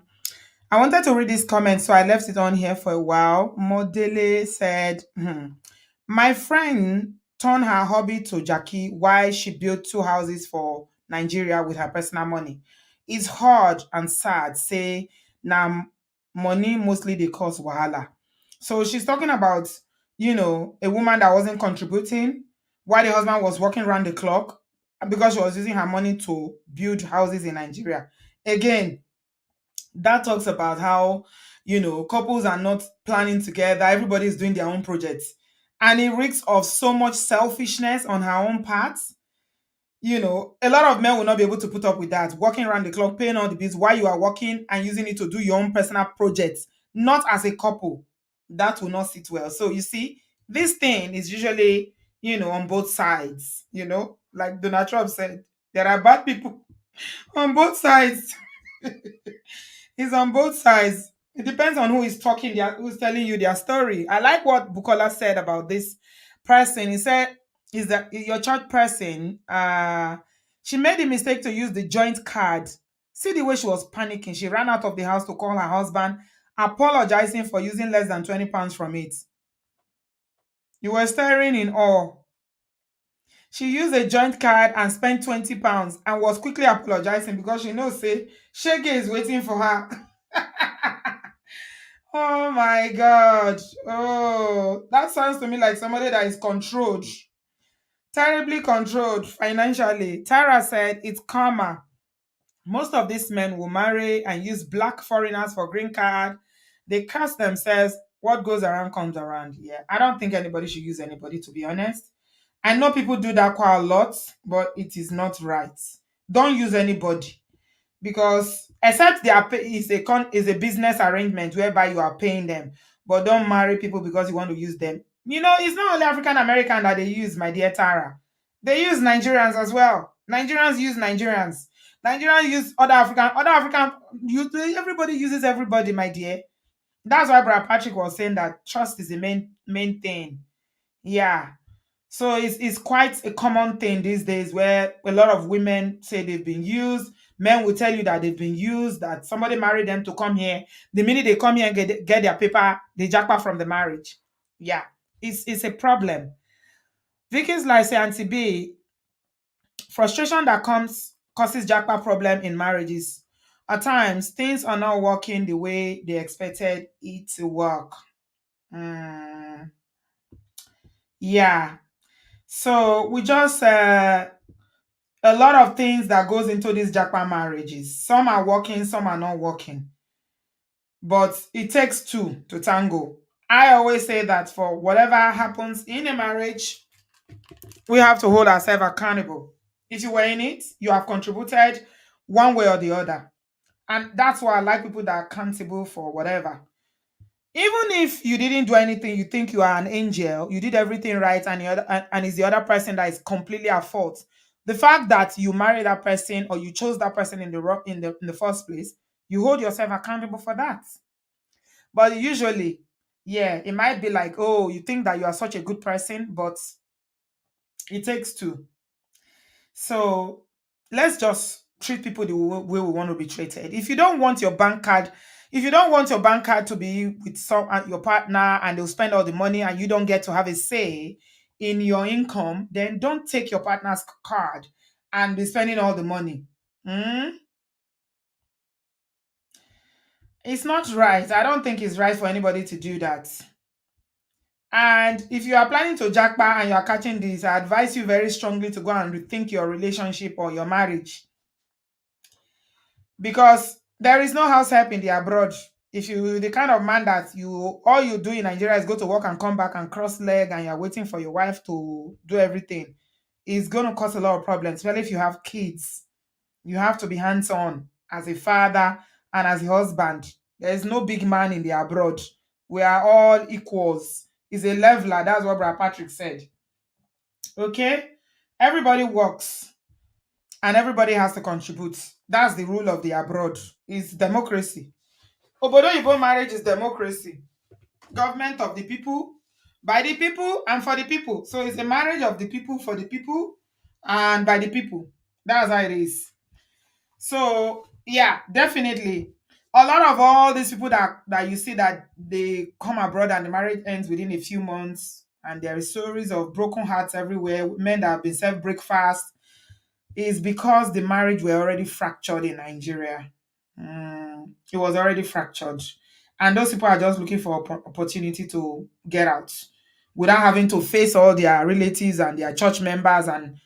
wanted to read this comment, so I left it on here for a while. Modele said, my friend turned her hobby to Jackie while she built 2 houses for Nigeria with her personal money. It's hard and sad, say, now money mostly they cause wahala. So she's talking about, a woman that wasn't contributing while the husband was working around the clock because she was using her money to build houses in Nigeria. Again, that talks about how, couples are not planning together. Everybody's doing their own projects. And it reeks of so much selfishness on her own part. A lot of men will not be able to put up with that. Working around the clock, paying all the bills while you are working and using it to do your own personal projects, not as a couple. that will not sit well. So you see, this thing is usually, on both sides, like Donald Trump said, there are bad people on both sides. It's on both sides. It depends on who is talking, who's telling you their story. I like what Bukola said about this person. He said, "Is that your church person? She made the mistake to use the joint card. See the way she was panicking. She ran out of the house to call her husband, apologizing for using less than 20 pounds from it. You were staring in awe. She used a joint card and spent 20 pounds and was quickly apologizing because she knows, say, Shege is waiting for her." Oh my God. Oh, that sounds to me like somebody that is controlled, terribly controlled financially. Tara said it's karma. Most of these men will marry and use black foreigners for green card. They curse themselves. What goes around comes around. Yeah, I don't think anybody should use anybody, to be honest. I know people do that quite a lot, but it is not right. Don't use anybody, because except they are is a business arrangement whereby you are paying them, but don't marry people because you want to use them. It's not only African American that they use, my dear Tara. They use Nigerians as well. Nigerians use Nigerians. Nigerians use other African. Everybody uses everybody, my dear. That's why Brother Patrick was saying that trust is the main thing. Yeah. So it's quite a common thing these days where a lot of women say they've been used. Men will tell you that they've been used, that somebody married them to come here. The minute they come here and get their paper, they jackpot from the marriage. Yeah, it's a problem. Vicky's like say, Auntie B, frustration that causes jackpot problem in marriages. At times, things are not working the way they expected it to work. Yeah. So we just a lot of things that goes into these jackpot marriages. Some are working, some are not working. But it takes two to tango. I always say that for whatever happens in a marriage, we have to hold ourselves accountable. If you were in it, you have contributed one way or the other. And that's why I like people that are accountable for whatever. Even if you didn't do anything, you think you are an angel, you did everything right, and it's the other person that is completely at fault. The fact that you married that person or you chose that person in the first place, you hold yourself accountable for that. But usually, yeah, it might be like, oh, you think that you are such a good person, but it takes two. So let's just treat people the way we want to be treated. If you don't want your bank card to be with your partner and they'll spend all the money and you don't get to have a say in your income, then don't take your partner's card and be spending all the money. It's not right. I don't think it's right for anybody to do that. And if you are planning to jackpot and you are catching this, I advise you very strongly to go and rethink your relationship or your marriage. Because there is no house help in the abroad. If you the kind of man that all you do in Nigeria is go to work and come back and cross leg and you're waiting for your wife to do everything, it's going to cause a lot of problems, especially if you have kids. You have to be hands-on as a father and as a husband. There is no big man in the abroad. We are all equals. It's a leveler. That's what Brother Patrick said. Okay? Everybody works and everybody has to contribute. That's the rule of the abroad. It's democracy. Obodooyinbo marriage is democracy. Government of the people, by the people, and for the people. So it's a marriage of the people, for the people, and by the people. That's how it is. So yeah, definitely. A lot of all these people that you see that they come abroad and the marriage ends within a few months, and there is stories of broken hearts everywhere, men that have been served breakfast, is because the marriage were already fractured in Nigeria. It was already fractured. And those people are just looking for opportunity to get out without having to face all their relatives and their church members and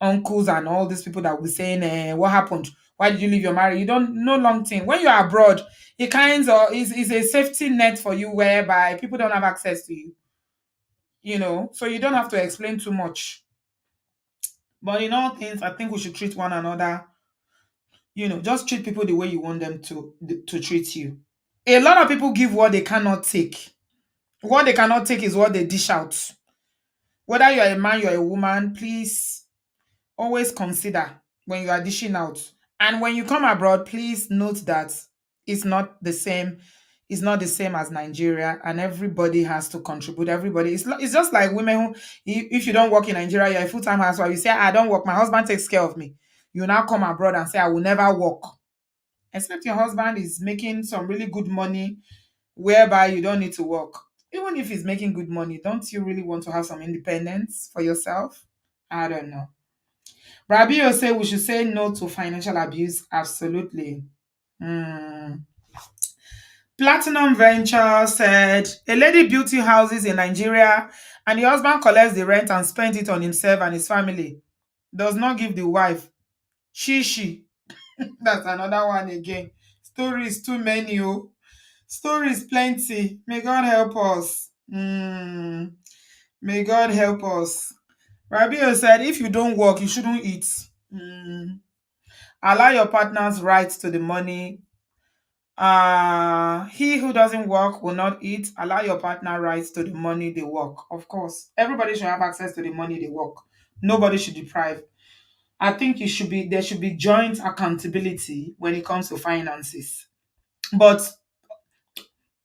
uncles and all these people that will be saying, what happened? Why did you leave your marriage? You don't know long thing. When you're abroad, it kind of is a safety net for you whereby people don't have access to you. So you don't have to explain too much. But in all things, I think we should treat one another. Just treat people the way you want them to treat you. A lot of people give what they cannot take. What they cannot take is what they dish out. Whether you're a man, you're a woman, please always consider when you are dishing out. And when you come abroad, please note that it's not the same. It's not the same as Nigeria, and everybody has to contribute. Everybody, it's just like women who, if you don't work in Nigeria, you're a full time housewife. You say, I don't work, my husband takes care of me. You now come abroad and say, I will never work. Except your husband is making some really good money whereby you don't need to work. Even if he's making good money, don't you really want to have some independence for yourself? I don't know. Rabio say we should say no to financial abuse. Absolutely. Platinum Venture said a lady built two houses in Nigeria and the husband collects the rent and spends it on himself and his family. Does not give the wife. She. That's another one again. Stories too many. Oh. Stories plenty. May God help us. May God help us. Rabio said if you don't work, you shouldn't eat. Allow your partner's rights to the money. He who doesn't work will not eat. Allow your partner rights to the money they work. Of course, everybody should have access to the money they work. Nobody should deprive. I think there should be joint accountability when it comes to finances. But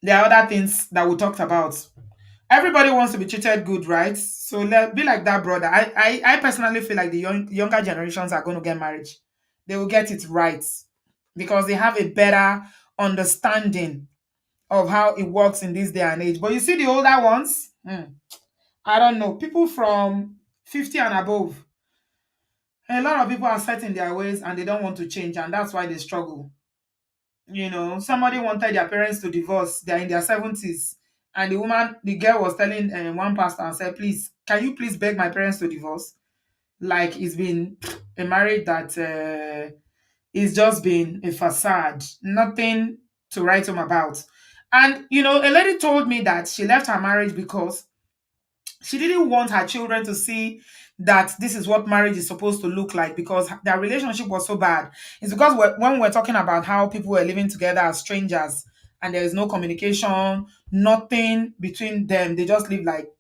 there are other things that we talked about. Everybody wants to be treated good, right? So be like that, brother. I personally feel like the younger generations are going to get married. They will get it right because they have a better understanding of how it works in this day and age. But you see the older ones, I don't know. People from 50 and above, a lot of people are set in their ways and they don't want to change, and that's why they struggle. Somebody wanted their parents to divorce. They're in their 70s. And the girl was telling one pastor and said, please, can you please beg my parents to divorce? Like it's been a marriage that it's just been a facade, nothing to write home about. And, a lady told me that she left her marriage because she didn't want her children to see that this is what marriage is supposed to look like because their relationship was so bad. It's because when we're talking about how people were living together as strangers and there is no communication, nothing between them, they just live like,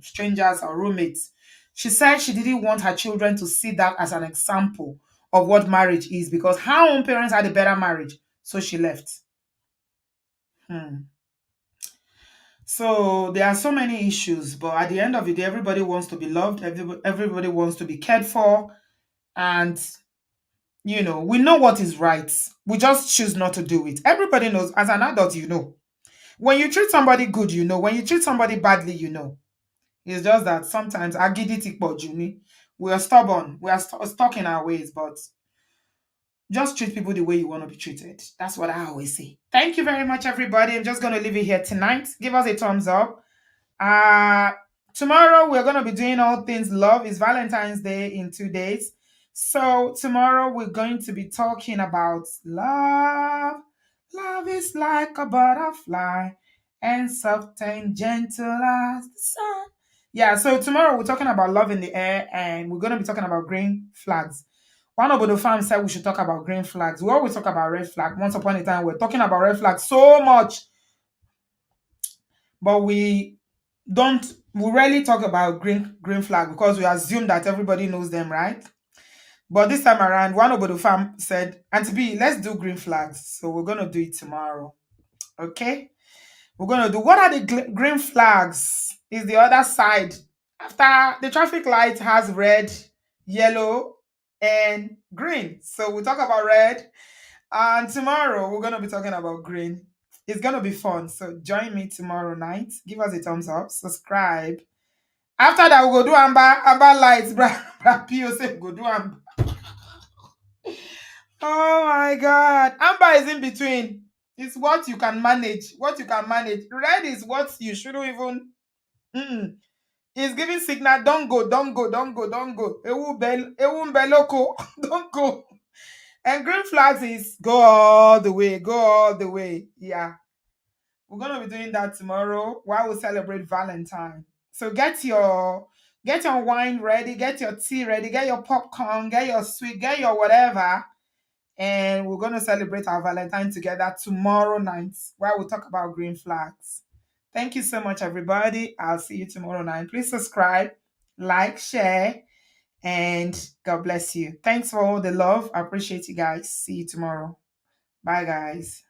strangers or roommates. She said she didn't want her children to see that as an example of what marriage is because her own parents had a better marriage. So she left. So there are so many issues, but at the end of the day, everybody wants to be loved. Everybody wants to be cared for. And, we know what is right. We just choose not to do it. Everybody knows, as an adult, when you treat somebody good, when you treat somebody badly, It's just that sometimes agidi tikpo juni. We are stubborn. We are stuck in our ways, but just treat people the way you want to be treated. That's what I always say. Thank you very much, everybody. I'm just going to leave it here tonight. Give us a thumbs up. Tomorrow we're going to be doing all things love. It's Valentine's Day in 2 days. So tomorrow we're going to be talking about love. Love is like a butterfly and soft and gentle as the sun. Yeah, so tomorrow we're talking about love in the air and we're going to be talking about green flags. One of the farms said we should talk about green flags. We always talk about red flag. Once upon a time, we're talking about red flags so much. But we rarely talk about green flag because we assume that everybody knows them, right? But this time around, one of the farm said, Auntie B, let's do green flags. So we're going to do it tomorrow. Okay? We're going to do, what are the green flags? Is the other side. After the traffic light has red, yellow, and green. So we'll talk about red. And tomorrow, we're going to be talking about green. It's going to be fun. So join me tomorrow night. Give us a thumbs up. Subscribe. After that, we'll go do amber lights. Pio say go do amber. Oh my God. Amber is in between. It's what you can manage. What you can manage. Red is what you shouldn't even. It's giving signal. Don't go. Don't go. Don't go. Don't go. Ewu beloko. Don't go. And green flags is go all the way. Go all the way. Yeah. We're going to be doing that tomorrow while we celebrate Valentine. So get your wine ready, get your tea ready, get your popcorn, get your sweet, get your whatever. And we're going to celebrate our Valentine together tomorrow night while we talk about green flags. Thank you so much, everybody. I'll see you tomorrow night. Please subscribe, like, share, and God bless you. Thanks for all the love. I appreciate you guys. See you tomorrow. Bye, guys.